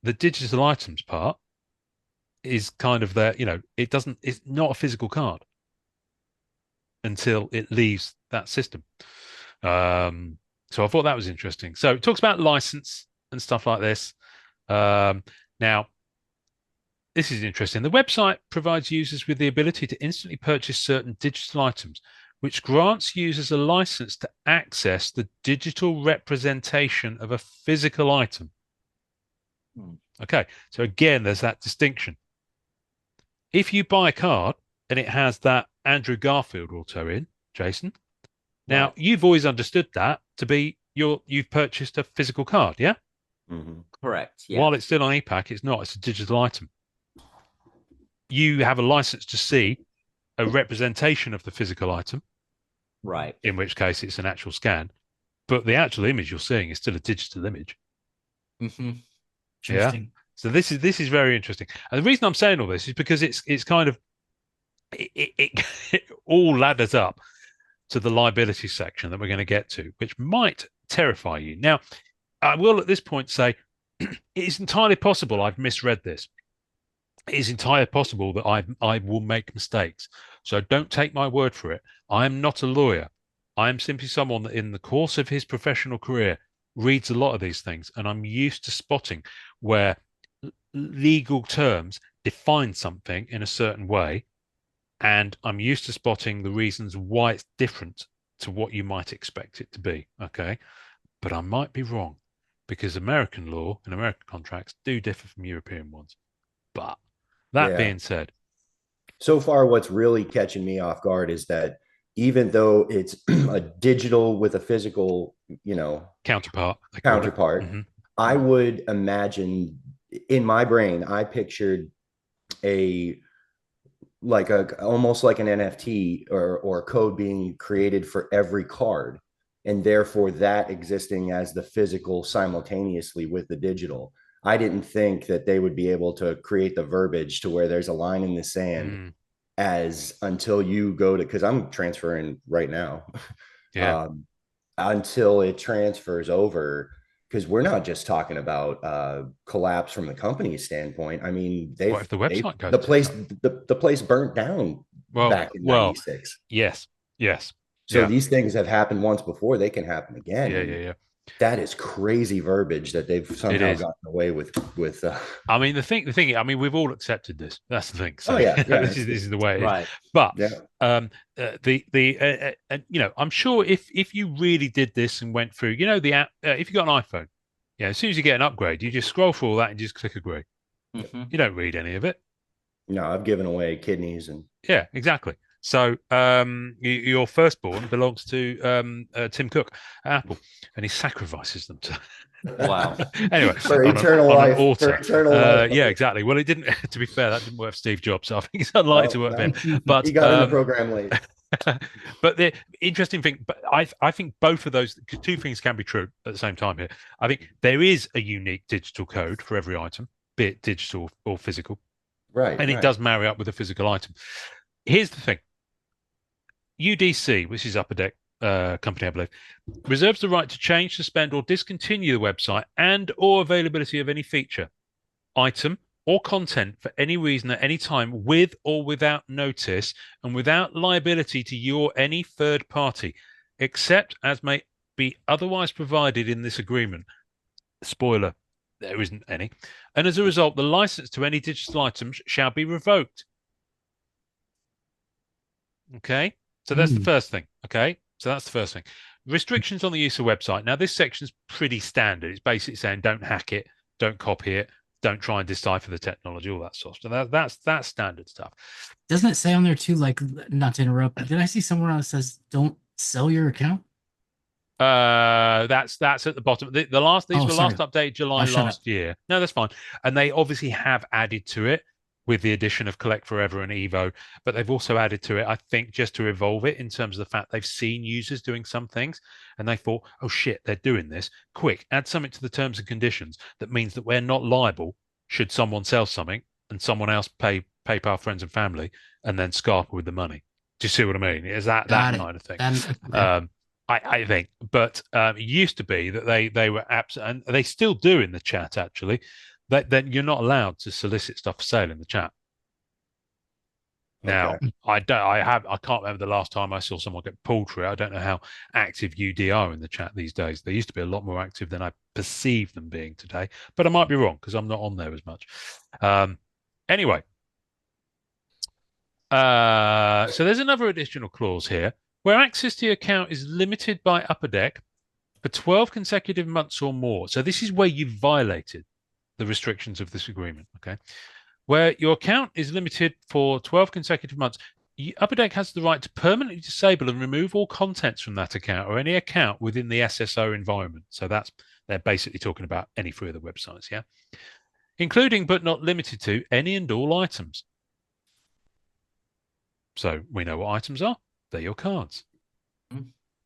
the digital items part is kind of there, it's not a physical card until it leaves that system. So I thought that was interesting. So it talks about license and stuff like this. Now, this is interesting. The website provides users with the ability to instantly purchase certain digital items, which grants users a license to access the digital representation of a physical item. Okay, so again, there's that distinction. If you buy a card and it has that Andrew Garfield auto in, Jason, now you've always understood that to be you've purchased a physical card, yeah? Correct. Yeah. While it's still on EPAC, it's not. It's a digital item. You have a license to see a representation of the physical item. Right. In which case it's an actual scan. But the actual image you're seeing is still a digital image. Interesting. Yeah. So this is very interesting. And the reason I'm saying all this is because it's kind of it all ladders up to the liability section that we're going to get to, which might terrify you. Now, I will at this point say it is entirely possible I've misread this. It is entirely possible that I will make mistakes. So don't take my word for it. I am not a lawyer. I am simply someone that in the course of his professional career reads a lot of these things, and I'm used to spotting where legal terms define something in a certain way, and I'm used to spotting the reasons why it's different to what you might expect it to be. Okay, but I might be wrong, because American law and American contracts do differ from European ones. But that being said, so far what's really catching me off guard is that even though it's a digital with a physical, counterpart, I would imagine, in my brain, I pictured almost like an NFT or code being created for every card, and therefore that existing as the physical simultaneously with the digital. I didn't think that they would be able to create the verbiage to where there's a line in the sand as until you go to, because I'm transferring right now, until it transfers over, because we're not just talking about collapse from the company's standpoint. I mean, if the website goes, the place burnt down back in '96. Yes. So these things have happened once before; they can happen again. Yeah. That is crazy verbiage that they've somehow gotten away with. I mean, the thing. I mean, we've all accepted this. That's the thing. So this is the way it is. Right. But I'm sure if you really did this and went through, the app, if you got an iPhone, as soon as you get an upgrade, you just scroll through all that and just click agree. You don't read any of it. No, I've given away kidneys and. Yeah, exactly. So your firstborn belongs to Tim Cook at Apple, and he sacrifices them to. Wow. Anyway, for eternal life. Yeah, exactly. Well, it didn't. To be fair, that didn't work for Steve Jobs. So I think it's unlikely to work for him. But he got in the program late. But the interesting thing, but I think both of those two things can be true at the same time here. I think there is a unique digital code for every item, be it digital or physical. Right. And it does marry up with a physical item. Here's the thing. UDC, which is Upper Deck company, I believe, reserves the right to change, suspend, or discontinue the website and or availability of any feature, item, or content for any reason at any time, with or without notice, and without liability to you or any third party, except as may be otherwise provided in this agreement. Spoiler, there isn't any. And as a result, the license to any digital items shall be revoked. Okay? So that's the first thing. Okay? So that's the first thing. Restrictions on the use of website. Now, this section's pretty standard. It's basically saying don't hack it, don't copy it, don't try and decipher the technology, all that sort of stuff. That's standard stuff. Doesn't it say on there too, like, not to interrupt, but did I see somewhere else that says don't sell your account? That's at the bottom. These were last updated July last year. No, that's fine. And they obviously have added to it with the addition of Collect Forever and Evo, but they've also added to it, I think, just to evolve it in terms of the fact they've seen users doing some things and they thought, oh shit, they're doing this. Quick, add something to the terms and conditions that means that we're not liable should someone sell something and someone else pay PayPal friends and family and then scarper with the money. Do you see what I mean? Is that kind of thing? I think, but it used to be that they were and they still do in the chat actually. That you're not allowed to solicit stuff for sale in the chat. Now, I can't remember the last time I saw someone get pulled for it. I don't know how active UD are in the chat these days. They used to be a lot more active than I perceive them being today, but I might be wrong because I'm not on there as much. Anyway, so there's another additional clause here where access to your account is limited by Upper Deck for 12 consecutive months or more. So this is where you've violated the restrictions of this agreement, okay? Where your account is limited for 12 consecutive months, Upper Deck has the right to permanently disable and remove all contents from that account or any account within the SSO environment. So that's They're basically talking about any three of the websites, yeah? Including but not limited to any and all items. So we know what items are. They're your cards.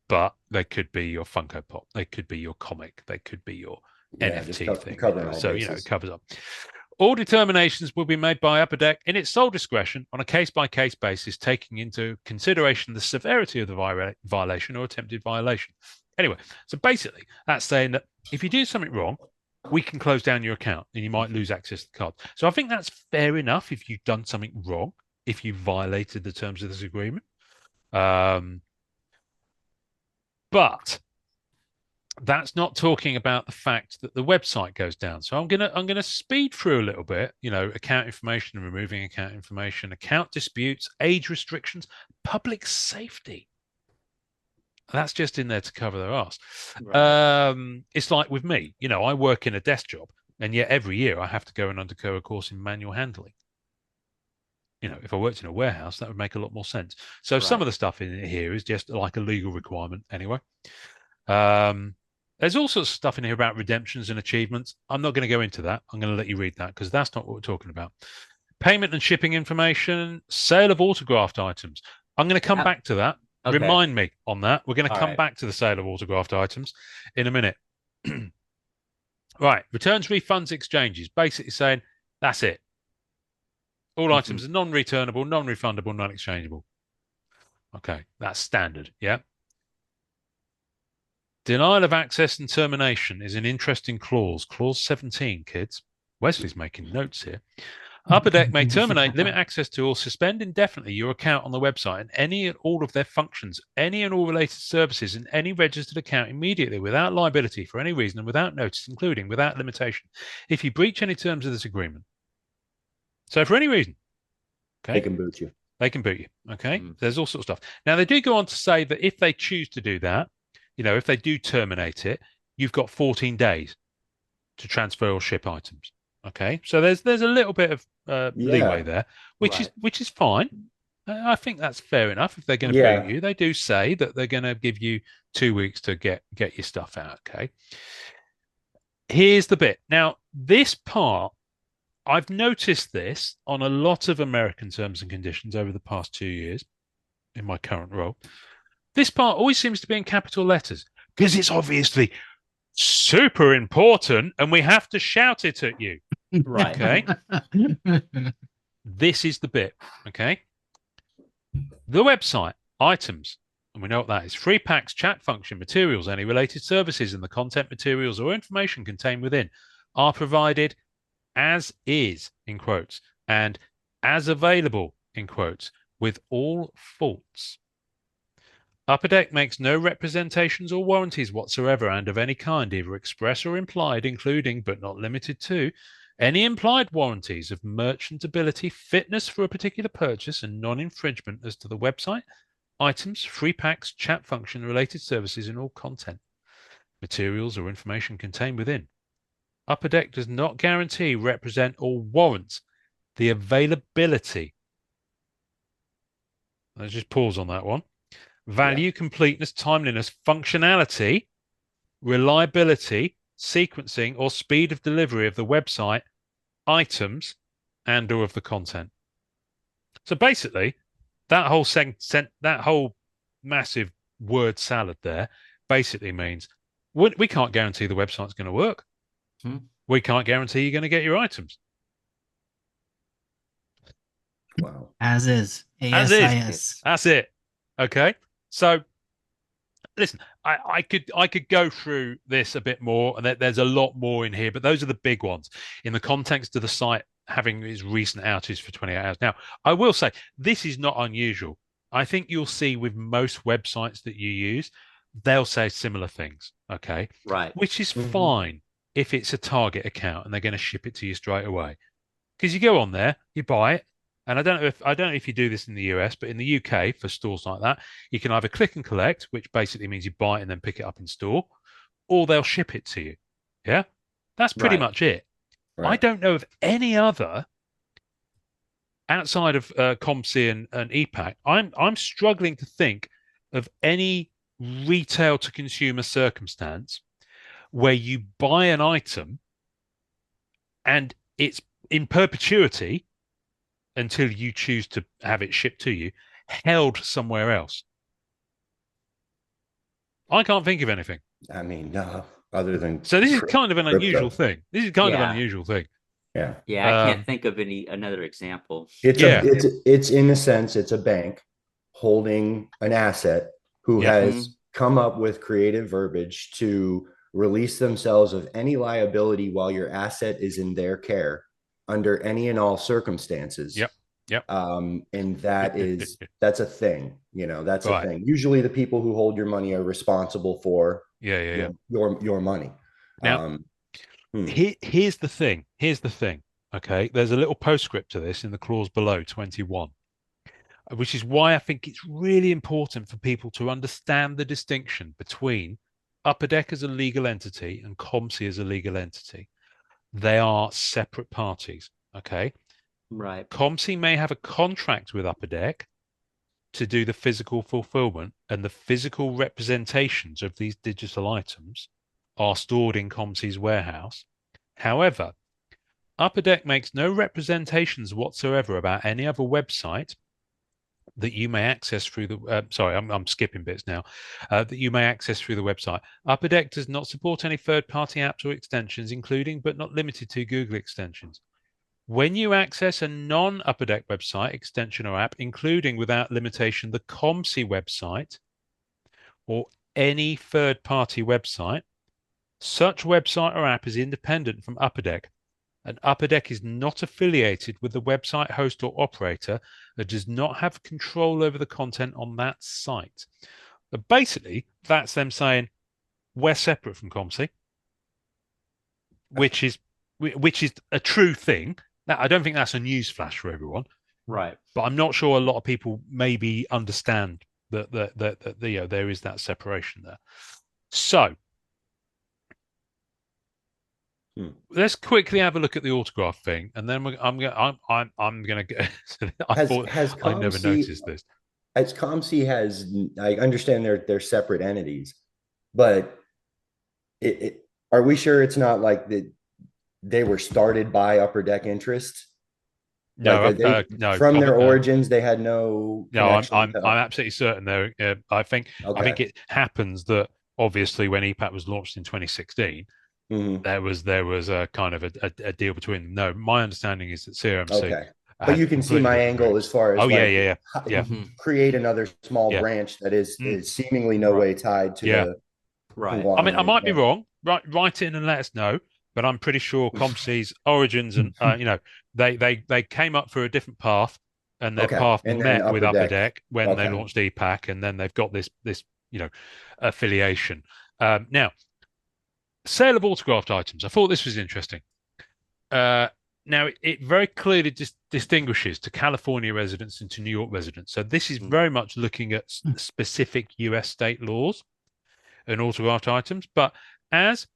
But they could be your Funko Pop. They could be your comic. They could be your NFT thing. So, it covers up. All determinations will be made by Upper Deck in its sole discretion on a case-by-case basis, taking into consideration the severity of the violation or attempted violation. Anyway, so basically, that's saying that if you do something wrong, we can close down your account and you might lose access to the card. So I think that's fair enough if you've done something wrong, if you violated the terms of this agreement. But that's not talking about the fact that the website goes down. So I'm gonna speed through a little bit. Account information and removing account information, account disputes, age restrictions, public safety. That's just in there to cover their ass. Right. It's like with me. I work in a desk job, and yet every year I have to go and undergo a course in manual handling. If I worked in a warehouse, that would make a lot more sense. So some of the stuff in here is just like a legal requirement anyway. There's all sorts of stuff in here about redemptions and achievements. I'm not going to go into that. I'm going to let you read that because that's not what we're talking about. Payment and shipping information, sale of autographed items. I'm going to come back to that. Okay. Remind me on that. We're going to come back to the sale of autographed items in a minute. Right. Returns, refunds, exchanges. Basically saying that's it. All items are non-returnable, non-refundable, non-exchangeable. Okay, that's standard, yeah? Denial of access and termination is an interesting clause. Clause 17, kids. Wesley's making notes here. Upper Deck may terminate, limit access to, or suspend indefinitely your account on the website and any and all of their functions, any and all related services, and any registered account immediately without liability for any reason and without notice, including without limitation, if you breach any terms of this agreement. So for any reason, okay, they can boot you. They can boot you. Okay. There's all sorts of stuff. Now they do go on to say that if they choose to do that, if they do terminate it, you've got 14 days to transfer or ship items. Okay. So there's a little bit of leeway there, which is fine. I think that's fair enough. If they're going to boot you, they do say that they're going to give you 2 weeks to get your stuff out. Okay. Here's the bit. Now this part, I've noticed this on a lot of American terms and conditions over the past 2 years in my current role. This part always seems to be in capital letters because it's obviously super important and we have to shout it at you. Right. Okay. This is the bit. Okay. The website, items, and we know what that is. Free packs, chat function, materials, any related services, and the content, materials, or information contained within are provided as is, in quotes, and as available, in quotes, with all faults. Upper Deck makes no representations or warranties whatsoever and of any kind, either express or implied, including, but not limited to, any implied warranties of merchantability, fitness for a particular purchase, and non-infringement as to the website, items, free packs, chat function, related services, and all content, materials, or information contained within. Upper Deck does not guarantee, represent, or warrant the availability. Let's just pause on that one. Value, completeness, timeliness, functionality, reliability, sequencing, or speed of delivery of the website, items, and or of the content. So basically, that whole massive word salad there basically means we can't guarantee the website's going to work. We can't guarantee you're going to get your items. Wow. As is. As is. That's it. Okay. So listen, I could go through this a bit more, and there's a lot more in here, but those are the big ones in the context of the site having its recent outage for 28 hours. Now, I will say this is not unusual. I think you'll see with most websites that you use, they'll say similar things. Okay. Right. Which is fine if it's a Target account and they're going to ship it to you straight away. Because you go on there, you buy it. And I don't know if you do this in the US, but in the UK for stores like that, you can either click and collect, which basically means you buy it and then pick it up in store, or they'll ship it to you. Yeah, that's pretty much it. Right. I don't know of any other outside of COMC and EPAC. I'm struggling to think of any retail to consumer circumstance where you buy an item and it's in perpetuity until you choose to have it shipped to you, held somewhere else? I can't think of anything. I mean, no, other than so this is kind of an crypto. unusual thing. This is kind of an unusual thing. Yeah. Yeah, I can't think of another example. It's in a sense, it's a bank holding an asset who has come up with creative verbiage to release themselves of any liability while your asset is in their care under any and all circumstances. Yep. And that's a thing, that's a thing. Usually the people who hold your money are responsible for your money. Now, here's the thing. Okay. There's a little postscript to this in the clause below 21, which is why I think it's really important for people to understand the distinction between Upper Deck as a legal entity and COMC as a legal entity. They are separate parties. Okay. Right. COMC may have a contract with Upper Deck to do the physical fulfillment, and the physical representations of these digital items are stored in COMC's warehouse. However, Upper Deck makes no representations whatsoever about any other website that you may access through the sorry, I'm skipping bits now, that you may access through the website. Upper Deck does not support any third-party apps or extensions, including but not limited to Google extensions. When you access a non-Upper Deck website, extension, or app, including without limitation the COMC website or any third-party website, such website or app is independent from Upper Deck, and Upper Deck is not affiliated with the website host or operator that does not have control over the content on that site. But basically, that's them saying we're separate from COMC, which is a true thing. Now, I don't think that's a news flash for everyone, right? But I'm not sure a lot of people maybe understand that there is that separation there. So let's quickly have a look at the autograph thing, and then I'm going to go. I never noticed this. As COMC has, I understand they're separate entities, but are we sure it's not like that? They were started by Upper Deck interest. No, no. From their origins, they had no. No, I'm absolutely certain there. I think it happens that obviously when EPAT was launched in 2016, there was a kind of a deal between them. No, my understanding is that COMC. Okay. But you can see my angle as far as create another small branch that is seemingly no way tied to the. Right. I mean, I might be wrong. Write in and let us know. But I'm pretty sure COMC's origins and they came up for a different path, and their path met with Upper Deck when they launched EPAC, and then they've got this affiliation. Now, sale of autographed items. I thought this was interesting. Now, it very clearly distinguishes to California residents and to New York residents. So this is very much looking at specific US state laws and autographed items. But as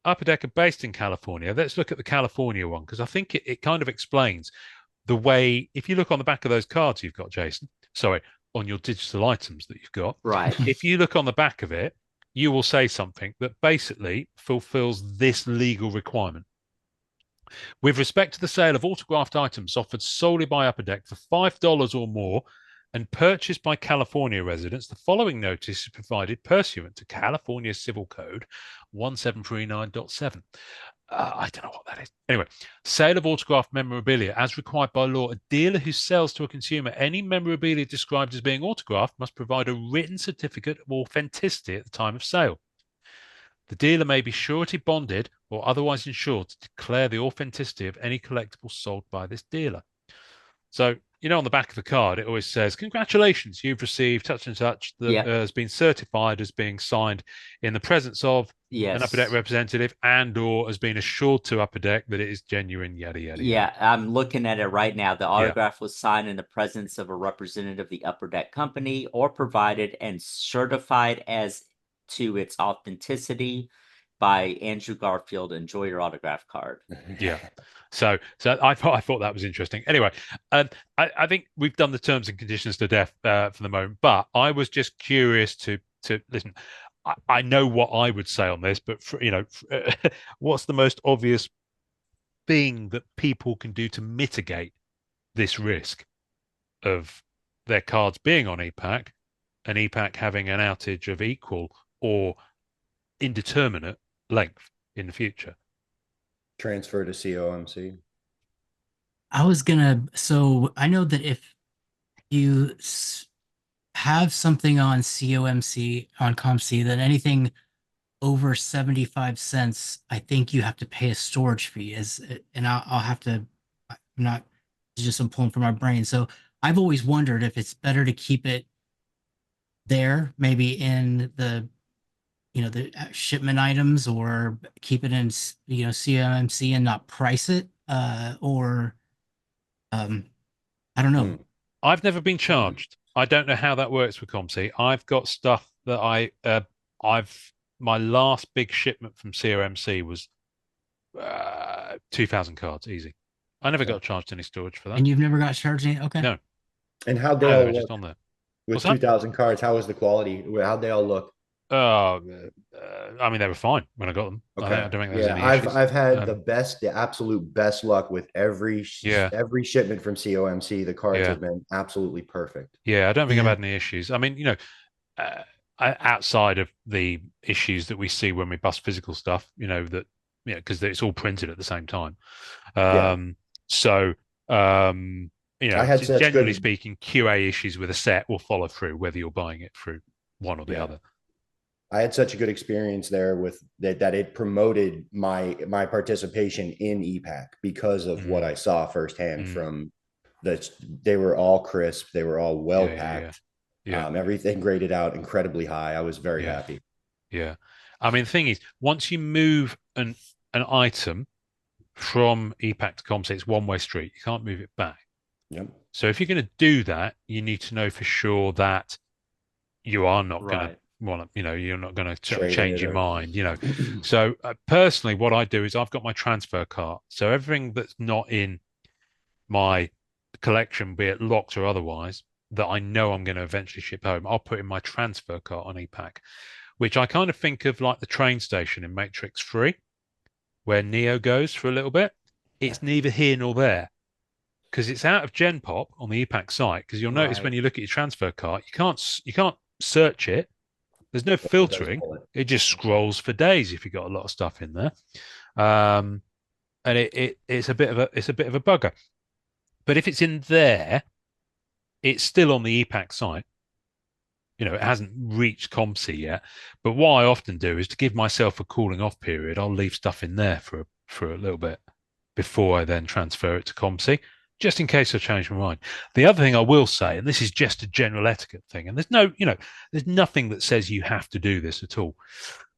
Upper Deck are based in California, let's look at the California one, because I think it kind of explains the way, if you look on the back of those cards you've got, Jason, on your digital items that you've got, right? If you look on the back of it, you will say something that basically fulfills this legal requirement. With respect to the sale of autographed items offered solely by Upper Deck for $5 or more and purchased by California residents, the following notice is provided pursuant to California Civil Code 1739.7. I don't know what that is. Anyway, sale of autographed memorabilia. As required by law, a dealer who sells to a consumer any memorabilia described as being autographed must provide a written certificate of authenticity at the time of sale. The dealer may be surety bonded or otherwise insured to declare the authenticity of any collectible sold by this dealer. So, on the back of the card, it always says, congratulations, you've received such and such that has been certified as being signed in the presence of an Upper Deck representative and or has been assured to Upper Deck that it is genuine, yada, yada. Yeah, I'm looking at it right now. The autograph was signed in the presence of a representative of the Upper Deck company or provided and certified as to its authenticity by Andrew Garfield. Enjoy your autograph card. Yeah. So I thought that was interesting. Anyway, I think we've done the terms and conditions to death for the moment, but I was just curious to listen. I know what I would say on this, but what's the most obvious thing that people can do to mitigate this risk of their cards being on EPAC and EPAC having an outage of equal or indeterminate length in the future? Transfer to COMC. So I know that if you have something on COMC, on COMC, then anything over 75 cents, I think you have to pay a storage fee. And I'll have to, I'm not, it's just I'm pulling from my brain. So I've always wondered if it's better to keep it there, maybe in the, the shipment items, or keep it in, COMC and not price it, or I don't know. I've never been charged. I don't know how that works with COMC. I've got stuff that my last big shipment from COMC was 2,000 cards, easy. I never got charged any storage for that. And you've never got charged any? Okay. No. And how'd they all look? Just on there. With 2,000 cards, how was the quality? How'd they all look? I mean, they were fine when I got them. Okay. I don't think there's any issues. I've had the absolute best luck with every shipment from COMC. The cards have been absolutely perfect. Yeah, I don't think I've had any issues. I mean, outside of the issues that we see when we bust physical stuff, because it's all printed at the same time. Generally speaking, QA issues with a set will follow through whether you're buying it through one or the other. I had such a good experience there with that it promoted my participation in EPAC because of what I saw firsthand from they were all crisp. They were all well packed. Everything graded out incredibly high. I was very happy. Yeah. I mean, the thing is, once you move an item from EPAC to COMC, it's one-way street. You can't move it back. Yep. So if you're going to do that, you need to know for sure that you are not going to you're not going to change your mind, So personally, what I do is I've got my transfer cart. So everything that's not in my collection, be it locked or otherwise, that I know I'm going to eventually ship home, I'll put in my transfer cart on EPAC, which I kind of think of like the train station in Matrix 3, where Neo goes for a little bit. It's neither here nor there, because it's out of Gen Pop on the EPAC site. Because you'll notice when you look at your transfer cart, you can't search it. There's no filtering. It just scrolls for days if you've got a lot of stuff in there, and it's a bit of a bugger. But if it's in there, it's still on the EPAC site. It hasn't reached COMC yet. But what I often do is to give myself a cooling off period. I'll leave stuff in there for a little bit before I then transfer it to COMC, just in case I change my mind. The other thing I will say, and this is just a general etiquette thing, and there's nothing that says you have to do this at all.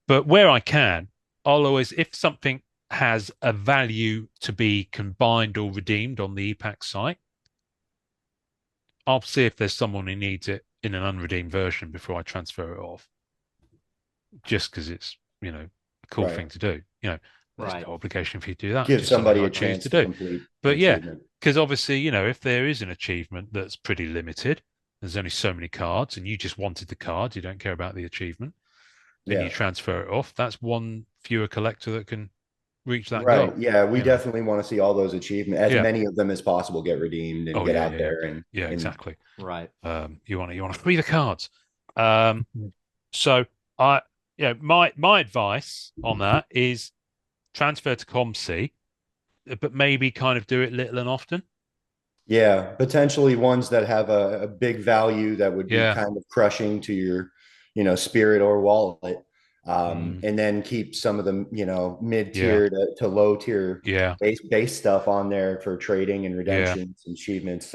But where I can, I'll always, if something has a value to be combined or redeemed on the EPAC site, I'll see if there's someone who needs it in an unredeemed version before I transfer it off. Just because it's, a cool thing to do. There's no obligation for you to do that. Give somebody a chance to do. But because obviously, if there is an achievement that's pretty limited, there's only so many cards, and you just wanted the cards, you don't care about the achievement, then you transfer it off. That's one fewer collector that can reach that goal. Yeah, we definitely want to see all those achievements, as many of them as possible, get redeemed and get out there. And exactly. Right. You want to free the cards. So my advice on that is transfer to COMC, but maybe kind of do it little and often. Yeah, potentially ones that have a big value that would be kind of crushing to your, spirit or wallet. And then keep some of the, mid-tier to low tier base stuff on there for trading and redemptions and achievements.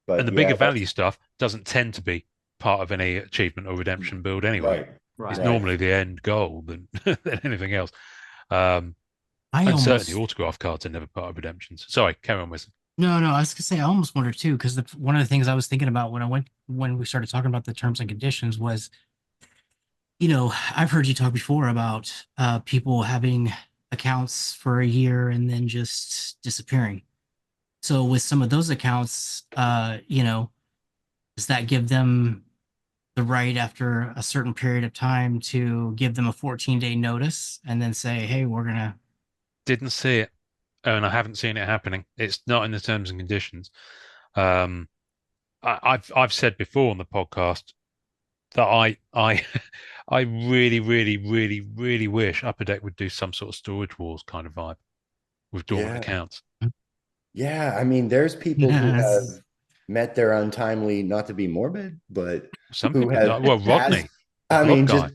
But the bigger value stuff doesn't tend to be part of any achievement or redemption build anyway. It's normally the end goal than anything else. Certainly autograph cards are never part of redemptions. Sorry, carry on, Wesley. No, I was gonna say I almost wonder too, because one of the things I was thinking about when we started talking about the terms and conditions was, I've heard you talk before about people having accounts for a year and then just disappearing. So with some of those accounts, does that give them the right after a certain period of time to give them a 14-day notice and then say, hey, we're gonna. Didn't see it, and I haven't seen it happening. It's not in the terms and conditions. Um, I've said before on the podcast that I I really, really, really, really wish Upper Deck would do some sort of storage wars kind of vibe with dormant accounts. Yeah, I mean, there's people who have met their untimely, not to be morbid, but some who people have well, Rodney, I mean, guy,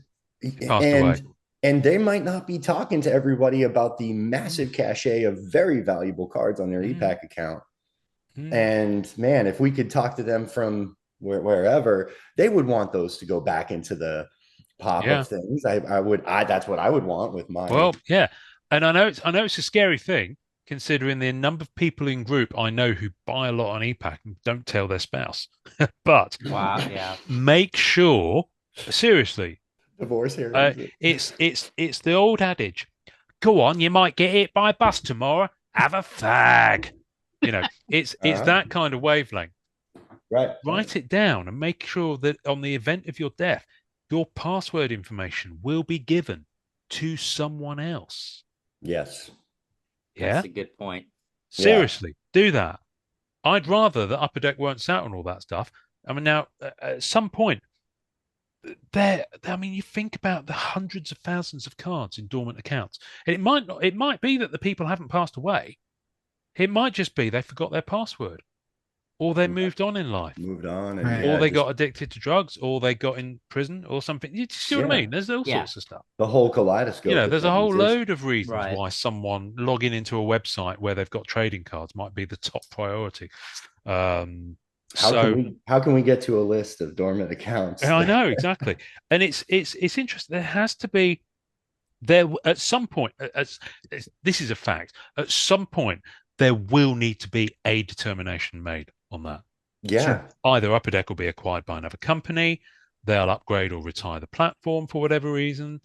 passed away. And they might not be talking to everybody about the massive cachet of very valuable cards on their EPAC account. And man, if we could talk to them from wherever, they would want those to go back into the pop of things. That's what I would want with mine. Well, yeah. And I know it's a scary thing considering the number of people in group I know who buy a lot on EPAC and don't tell their spouse. But wow, yeah. Make sure, seriously, divorce here. It's the old adage. Go on, you might get hit by a bus tomorrow. Have a fag. You know, it's that kind of wavelength. Right. Write it down and make sure that on the event of your death, your password information will be given to someone else. Yes. Yeah. That's a good point. Seriously, do that. I'd rather that Upper Deck weren't sat on all that stuff. I mean, now, at some point, you think about the hundreds of thousands of cards in dormant accounts. It might be that the people haven't passed away. It might just be they forgot their password, or they moved on in life, or they got addicted to drugs, or they got in prison, or something. You see what I mean? There's all sorts of stuff. The whole kaleidoscope. You know, there's a whole load of reasons why someone logging into a website where they've got trading cards might be the top priority. How can we get to a list of dormant accounts? I know exactly, and it's interesting. There has to be at some point. This is a fact. At some point, there will need to be a determination made on that. Yeah. Sure. Either Upper Deck will be acquired by another company, they'll upgrade or retire the platform for whatever reason,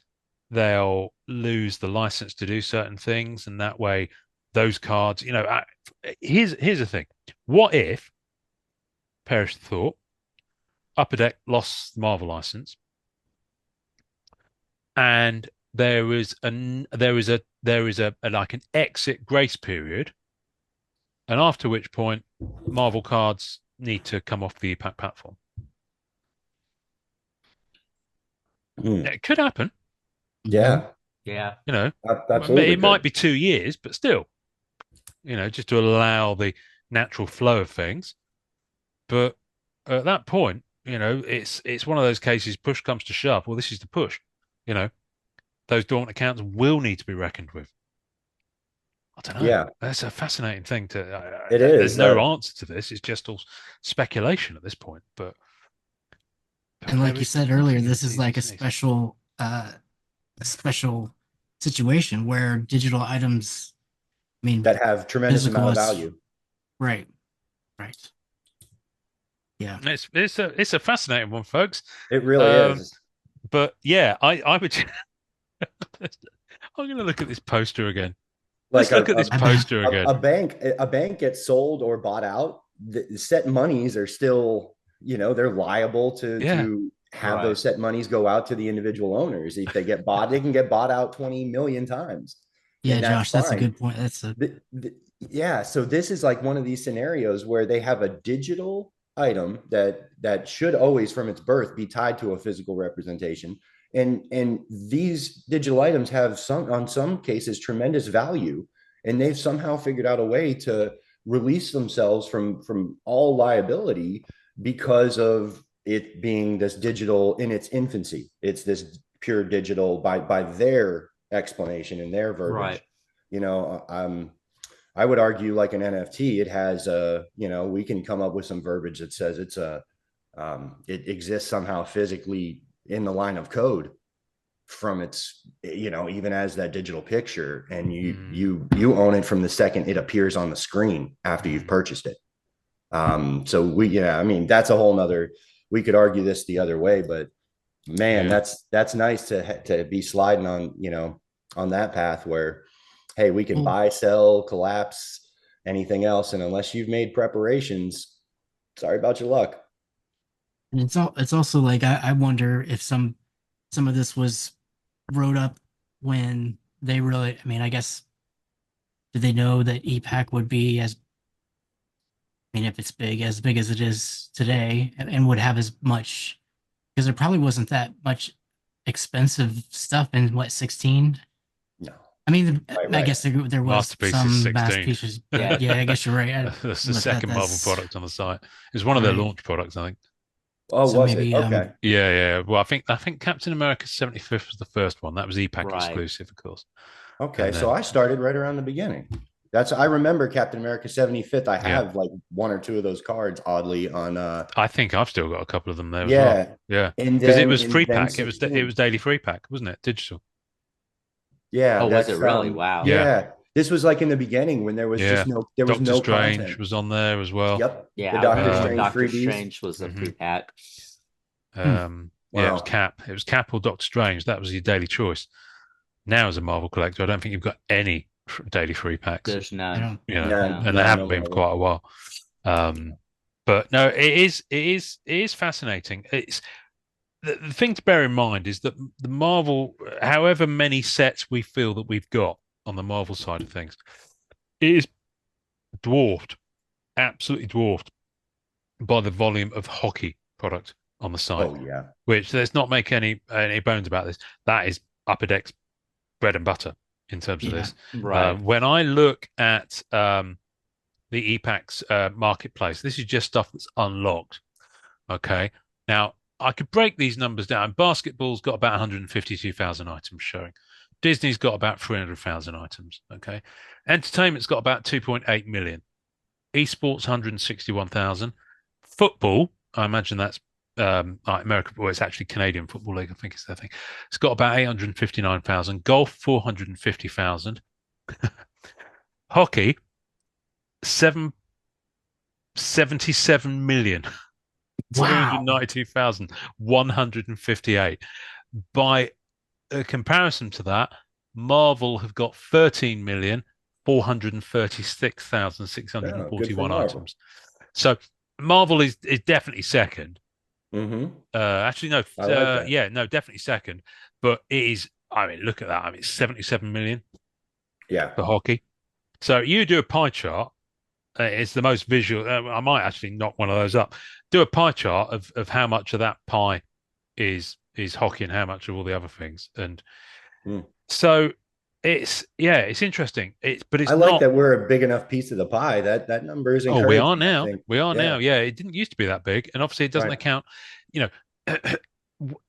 they'll lose the license to do certain things, and that way, those cards. You know, here's the thing: what if, perish the thought, Upper Deck lost the Marvel license, and there is a like an exit grace period, and after which point Marvel cards need to come off the EPAC platform. It could happen. Yeah. Yeah. You know, absolutely. It might be 2 years, but still, you know, just to allow the natural flow of things. But at that point, you know, it's one of those cases, push comes to shove. Well, this is the push. You know, those dormant accounts will need to be reckoned with. I don't know. Yeah. That's a fascinating thing to. It is. There's no answer to this. It's just all speculation at this point. But and like you said earlier, this is like a special situation where digital items, I mean, that have tremendous amount of value. Right. Yeah. It's a fascinating one, folks. It really is. But yeah, I would. I'm going to look at this poster again. Let's look at this poster again. A bank gets sold or bought out. The set monies are still, you know, they're liable to have those set monies go out to the individual owners. If they get bought, they can get bought out 20 million times. Yeah, Josh, that's a good point. Yeah. So this is like one of these scenarios where they have a digital item that should always, from its birth, be tied to a physical representation. And these digital items have on some cases, tremendous value, and they've somehow figured out a way to release themselves from all liability because of it being this digital in its infancy. It's this pure digital by their explanation and their verbiage. Right. You know, I would argue like an NFT, it has you know, we can come up with some verbiage that says it exists somehow physically in the line of code from its, you know, even as that digital picture, and you own it from the second it appears on the screen after you've purchased it. So I mean, that's a whole nother, we could argue this the other way, but man, that's nice to be sliding on, you know, on that path where, hey, we can buy, sell, collapse, anything else. And unless you've made preparations, sorry about your luck. And it's also like I wonder if some of this was wrote up when they really, I mean, I guess, did they know that EPAC would be I mean, if it's as big as it is today, and would have as much, because there probably wasn't that much expensive stuff in what, 16? No. I mean, Right, I guess there was Masterpiece is some 16. masterpieces. Yeah. Yeah, I guess you're right. That's the second Marvel product on the site. It was one of their Right. launch products, I think. Oh, So was it? maybe Okay. Yeah. Well, I think Captain America 75th was the first one. That was EPAC Right. exclusive, of course. Okay, so I started right around the beginning. I remember Captain America 75th. I have like one or two of those cards, oddly, on I think I've still got a couple of them there as yeah. well. Yeah. And Because it then was free then pack. It was 16. daily free pack, wasn't it? Digital. Yeah, Oh, was that's it really? Wow. yeah. This was like in the beginning when there was just there was Doctor no Strange content. was on there as well. Yep. Yeah, The I Doctor remember when Strange Doctor 3Ds. Strange was a free pack. Yeah, it was Wow. Cap. It was Cap or Doctor Strange. That was your daily choice. Now, as a Marvel collector, I don't think you've got any daily free packs. There's I none. don't. You know, None. and No, they haven't no been for Marvel. quite a while. But no, it is fascinating. It's the thing to bear in mind is that the Marvel, however many sets we feel that we've got on the Marvel side of things, it is dwarfed, absolutely dwarfed by the volume of hockey product on the site. Oh yeah. Which, let's not make any bones about this. That is Upper Deck's bread and butter in terms of this. Right. When I look at the EPAC's marketplace, this is just stuff that's unlocked. Okay. Now, I could break these numbers down. Basketball's got about 152,000 items showing. Disney's got about 300,000 items. Okay. Entertainment's got about 2.8 million. Esports, 161,000. Football, I imagine that's American, well, it's actually Canadian Football League, I think it's their thing. It's got about 859,000. Golf, 450,000. Hockey, 77 million. Wow. 292,158. By comparison to that, Marvel have got 13,436,641 items. So Marvel is definitely second. Actually, no, no, definitely second. But it is, I mean, look at that. I mean, it's 77 million. Yeah. For hockey. So you do a pie chart. It's the most visual. I might actually knock one of those up. Do a pie chart of how much of that pie is hockey and how much of all the other things. And so it's interesting. But it's I like not, that we're a big enough piece of the pie. That number is encouraging. We are now. We are now. Yeah, it didn't used to be that big, and obviously it doesn't account. You know,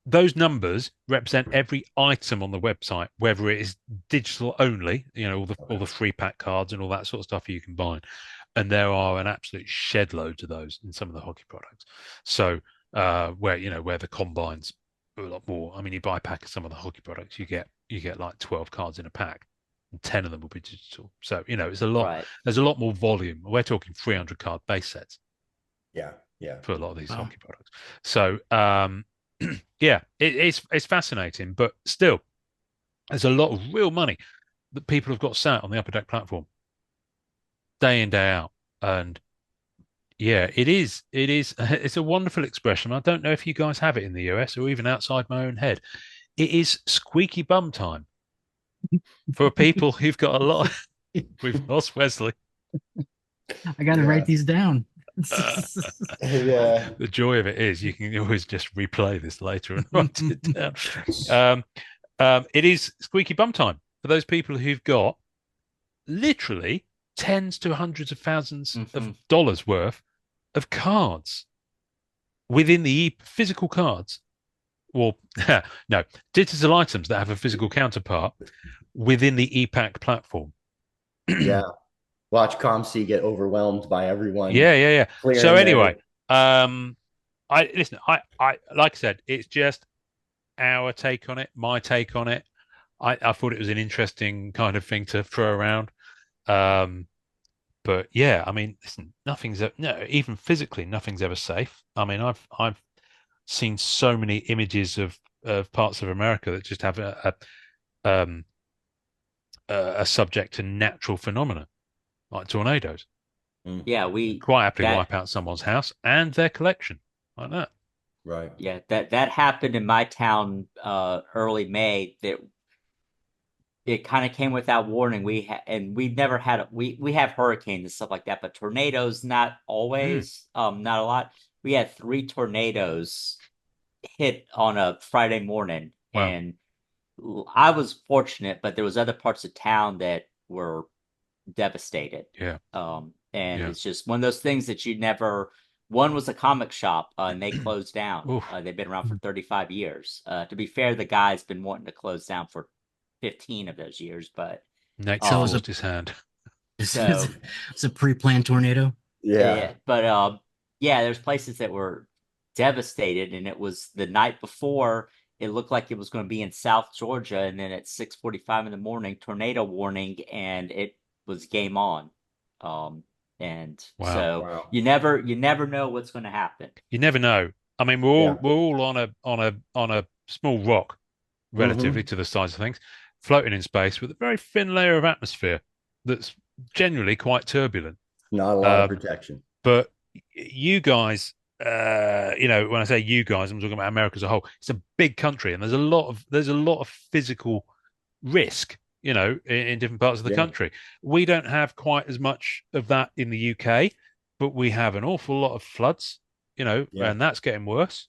those numbers represent every item on the website, whether it is digital only. You know, all the free pack cards and all that sort of stuff you can buy. And there are an absolute shed loads of those in some of the hockey products. So where the combines a lot more. I mean, you buy a pack of some of the hockey products, you get like 12 cards in a pack, and 10 of them will be digital. So it's a lot. Right. There's a lot more volume. We're talking 300 card base sets. Yeah. For a lot of these hockey products. So it's fascinating, but still, there's a lot of real money that people have got sat on the Upper Deck platform, day in, day out. And it's a wonderful expression. I don't know if you guys have it in the US or even outside my own head. It is squeaky bum time for people who've got a lot. We've lost Wesley. I got to write these down. The joy of it is you can always just replay this later and write it down. It is squeaky bum time for those people who've got literally tens to hundreds of thousands of dollars worth of cards within the physical cards. Well, no, digital items that have a physical counterpart within the EPAC platform. Yeah. Watch ComC get overwhelmed by everyone. Yeah. So anyway, I like I said, it's just our take on it, my take on it. I thought it was an interesting kind of thing to throw around. But yeah, I mean, listen, even physically, nothing's ever safe. I mean, I've seen so many images of parts of America that just have a subject to natural phenomena like tornadoes. Yeah, we quite happily wipe out someone's house and their collection like that. Right. Yeah, that happened in my town early May. That it kind of came without warning. We've never had we have hurricanes and stuff like that, but tornadoes not always, not a lot. We had 3 tornadoes hit on a Friday morning, Wow. and I was fortunate, but there was other parts of town that were devastated. Yeah. And it's just one of those things that you never. One was a comic shop, and they closed down. They've been around for 35 years. To be fair, the guy's been wanting to close down for 15 of those years, but nature forced his hand. So it's a pre-planned tornado. Yeah, but there's places that were devastated, and it was the night before. It looked like it was going to be in South Georgia, and then at 6:45 in the morning, tornado warning, and it was game on. So you never know what's going to happen. You never know. I mean, we're all on a small rock, relatively to the size of things, floating in space with a very thin layer of atmosphere that's generally quite turbulent. Not a lot of protection. But you guys, when I say you guys, I'm talking about America as a whole. It's a big country, and there's a lot of physical risk, in different parts of the country. We don't have quite as much of that in the UK, but we have an awful lot of floods, and that's getting worse.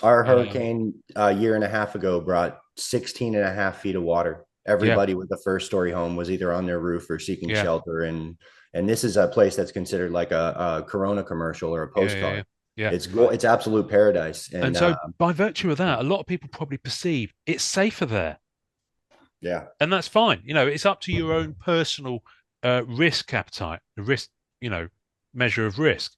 Our hurricane a year and a half ago brought 16 and a half feet of water. Everybody with a first story home was either on their roof or seeking shelter. And this is a place that's considered like a Corona commercial or a postcard. Yeah. It's absolute paradise. And so by virtue of that, a lot of people probably perceive it's safer there. Yeah. And that's fine. It's up to your own personal risk appetite, the risk, measure of risk.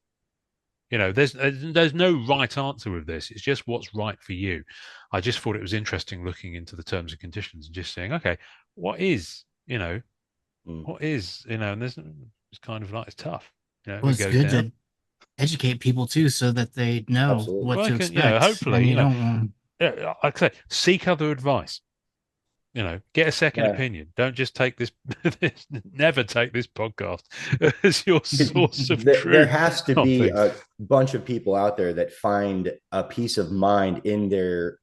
There's no right answer with this. It's just what's right for you. I just thought it was interesting looking into the terms and conditions and just saying, okay, what is, and it's kind of like, it's tough. Well, it's good to educate people too, so that they know what to expect. Hopefully, like I say, seek other advice. Get a second opinion. Don't just take this. Never take this podcast as your source of truth. There has to be a bunch of people out there that find a peace of mind in their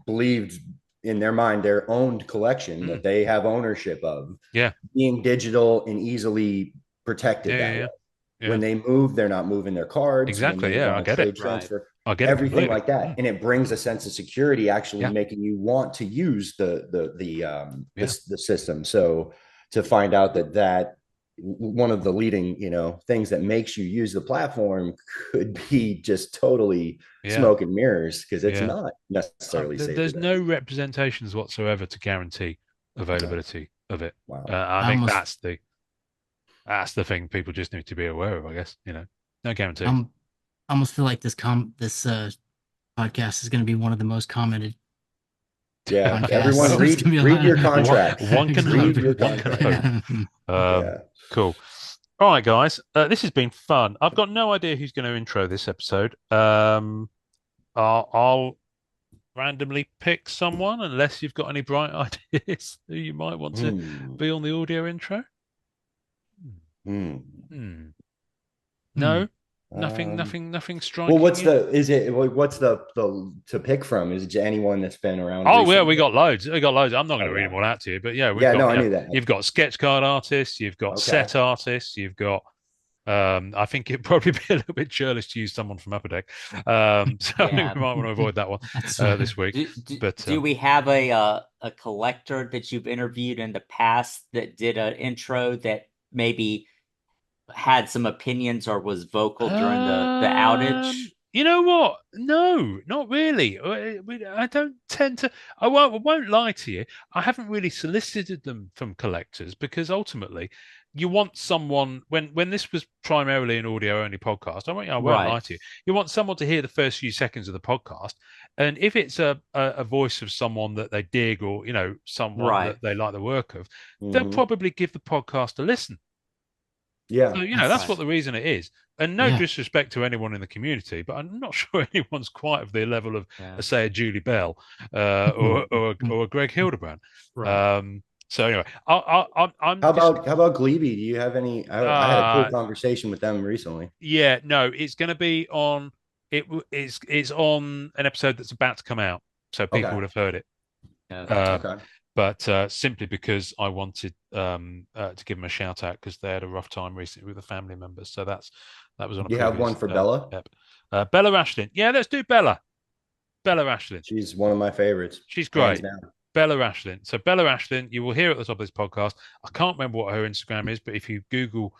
believed in their mind, their owned collection that they have ownership of. Yeah, being digital and easily protected that way. Yeah. When they move, they're not moving their cards. Exactly. Yeah, I get it. Transfer. I get everything like that, and it brings a sense of security, actually making you want to use the system. So to find out that one of the leading things that makes you use the platform could be just totally smoke and mirrors, because it's not necessarily safe. There's no representations whatsoever to guarantee availability of it. Wow. I think that's the thing people just need to be aware of. I guess no guarantee. I almost feel like this podcast is going to be one of the most commented. Yeah, everyone read your contract. One can hope. Cool. All right, guys. This has been fun. I've got no idea who's going to intro this episode. I'll randomly pick someone, unless you've got any bright ideas who you might want to be on the audio intro. No. Nothing striking. Well, what's the to pick from? Is it anyone that's been around? Oh, recently? We got loads. I'm not going to read them all out to you, but I knew that. You've got sketch card artists, you've got set artists, you've got. I think it'd probably be a little bit churlish to use someone from Upper Deck, so I think we might want to avoid that one this week. Do we have a collector that you've interviewed in the past that did an intro that maybe had some opinions or was vocal during the outage? You know what? No, not really. I don't tend to. I won't lie to you. I haven't really solicited them from collectors, because ultimately, you want someone when this was primarily an audio only podcast. I won't lie to you. You want someone to hear the first few seconds of the podcast, and if it's a voice of someone that they dig, or someone that they like the work of, they'll probably give the podcast a listen. Yeah. So, that's what the reason it is. And no disrespect to anyone in the community, but I'm not sure anyone's quite of the level of, say, a Julie Bell or a Greg Hildebrand. Right. So anyway, I'm. How about Glebe? Do you have any? I had a cool conversation with them recently. Yeah, no, it's going to be on It's on an episode that's about to come out, so people would have heard it. Okay. But simply because I wanted to give them a shout out because they had a rough time recently with a family member. So that was on. You have one for Bella? Bella Ashlyn. Yeah, let's do Bella. Bella Ashlyn. She's one of my favorites. She's great. Bella Ashlyn. So Bella Ashlyn, you will hear at the top of this podcast. I can't remember what her Instagram is, but if you Google,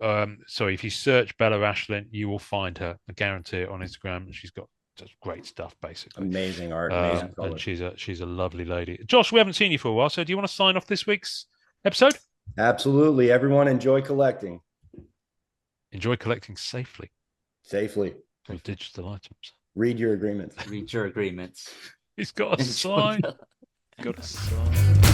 if you search Bella Ashlyn, you will find her. I guarantee it on Instagram. She's got just great stuff, basically. Amazing art, amazing color. And she's a lovely lady. Josh, we haven't seen you for a while, so do you want to sign off this week's episode? Absolutely. Everyone enjoy collecting. Enjoy collecting safely. Safely. With digital items. Read your agreements. Read your agreements. He's got a sign. Got a sign.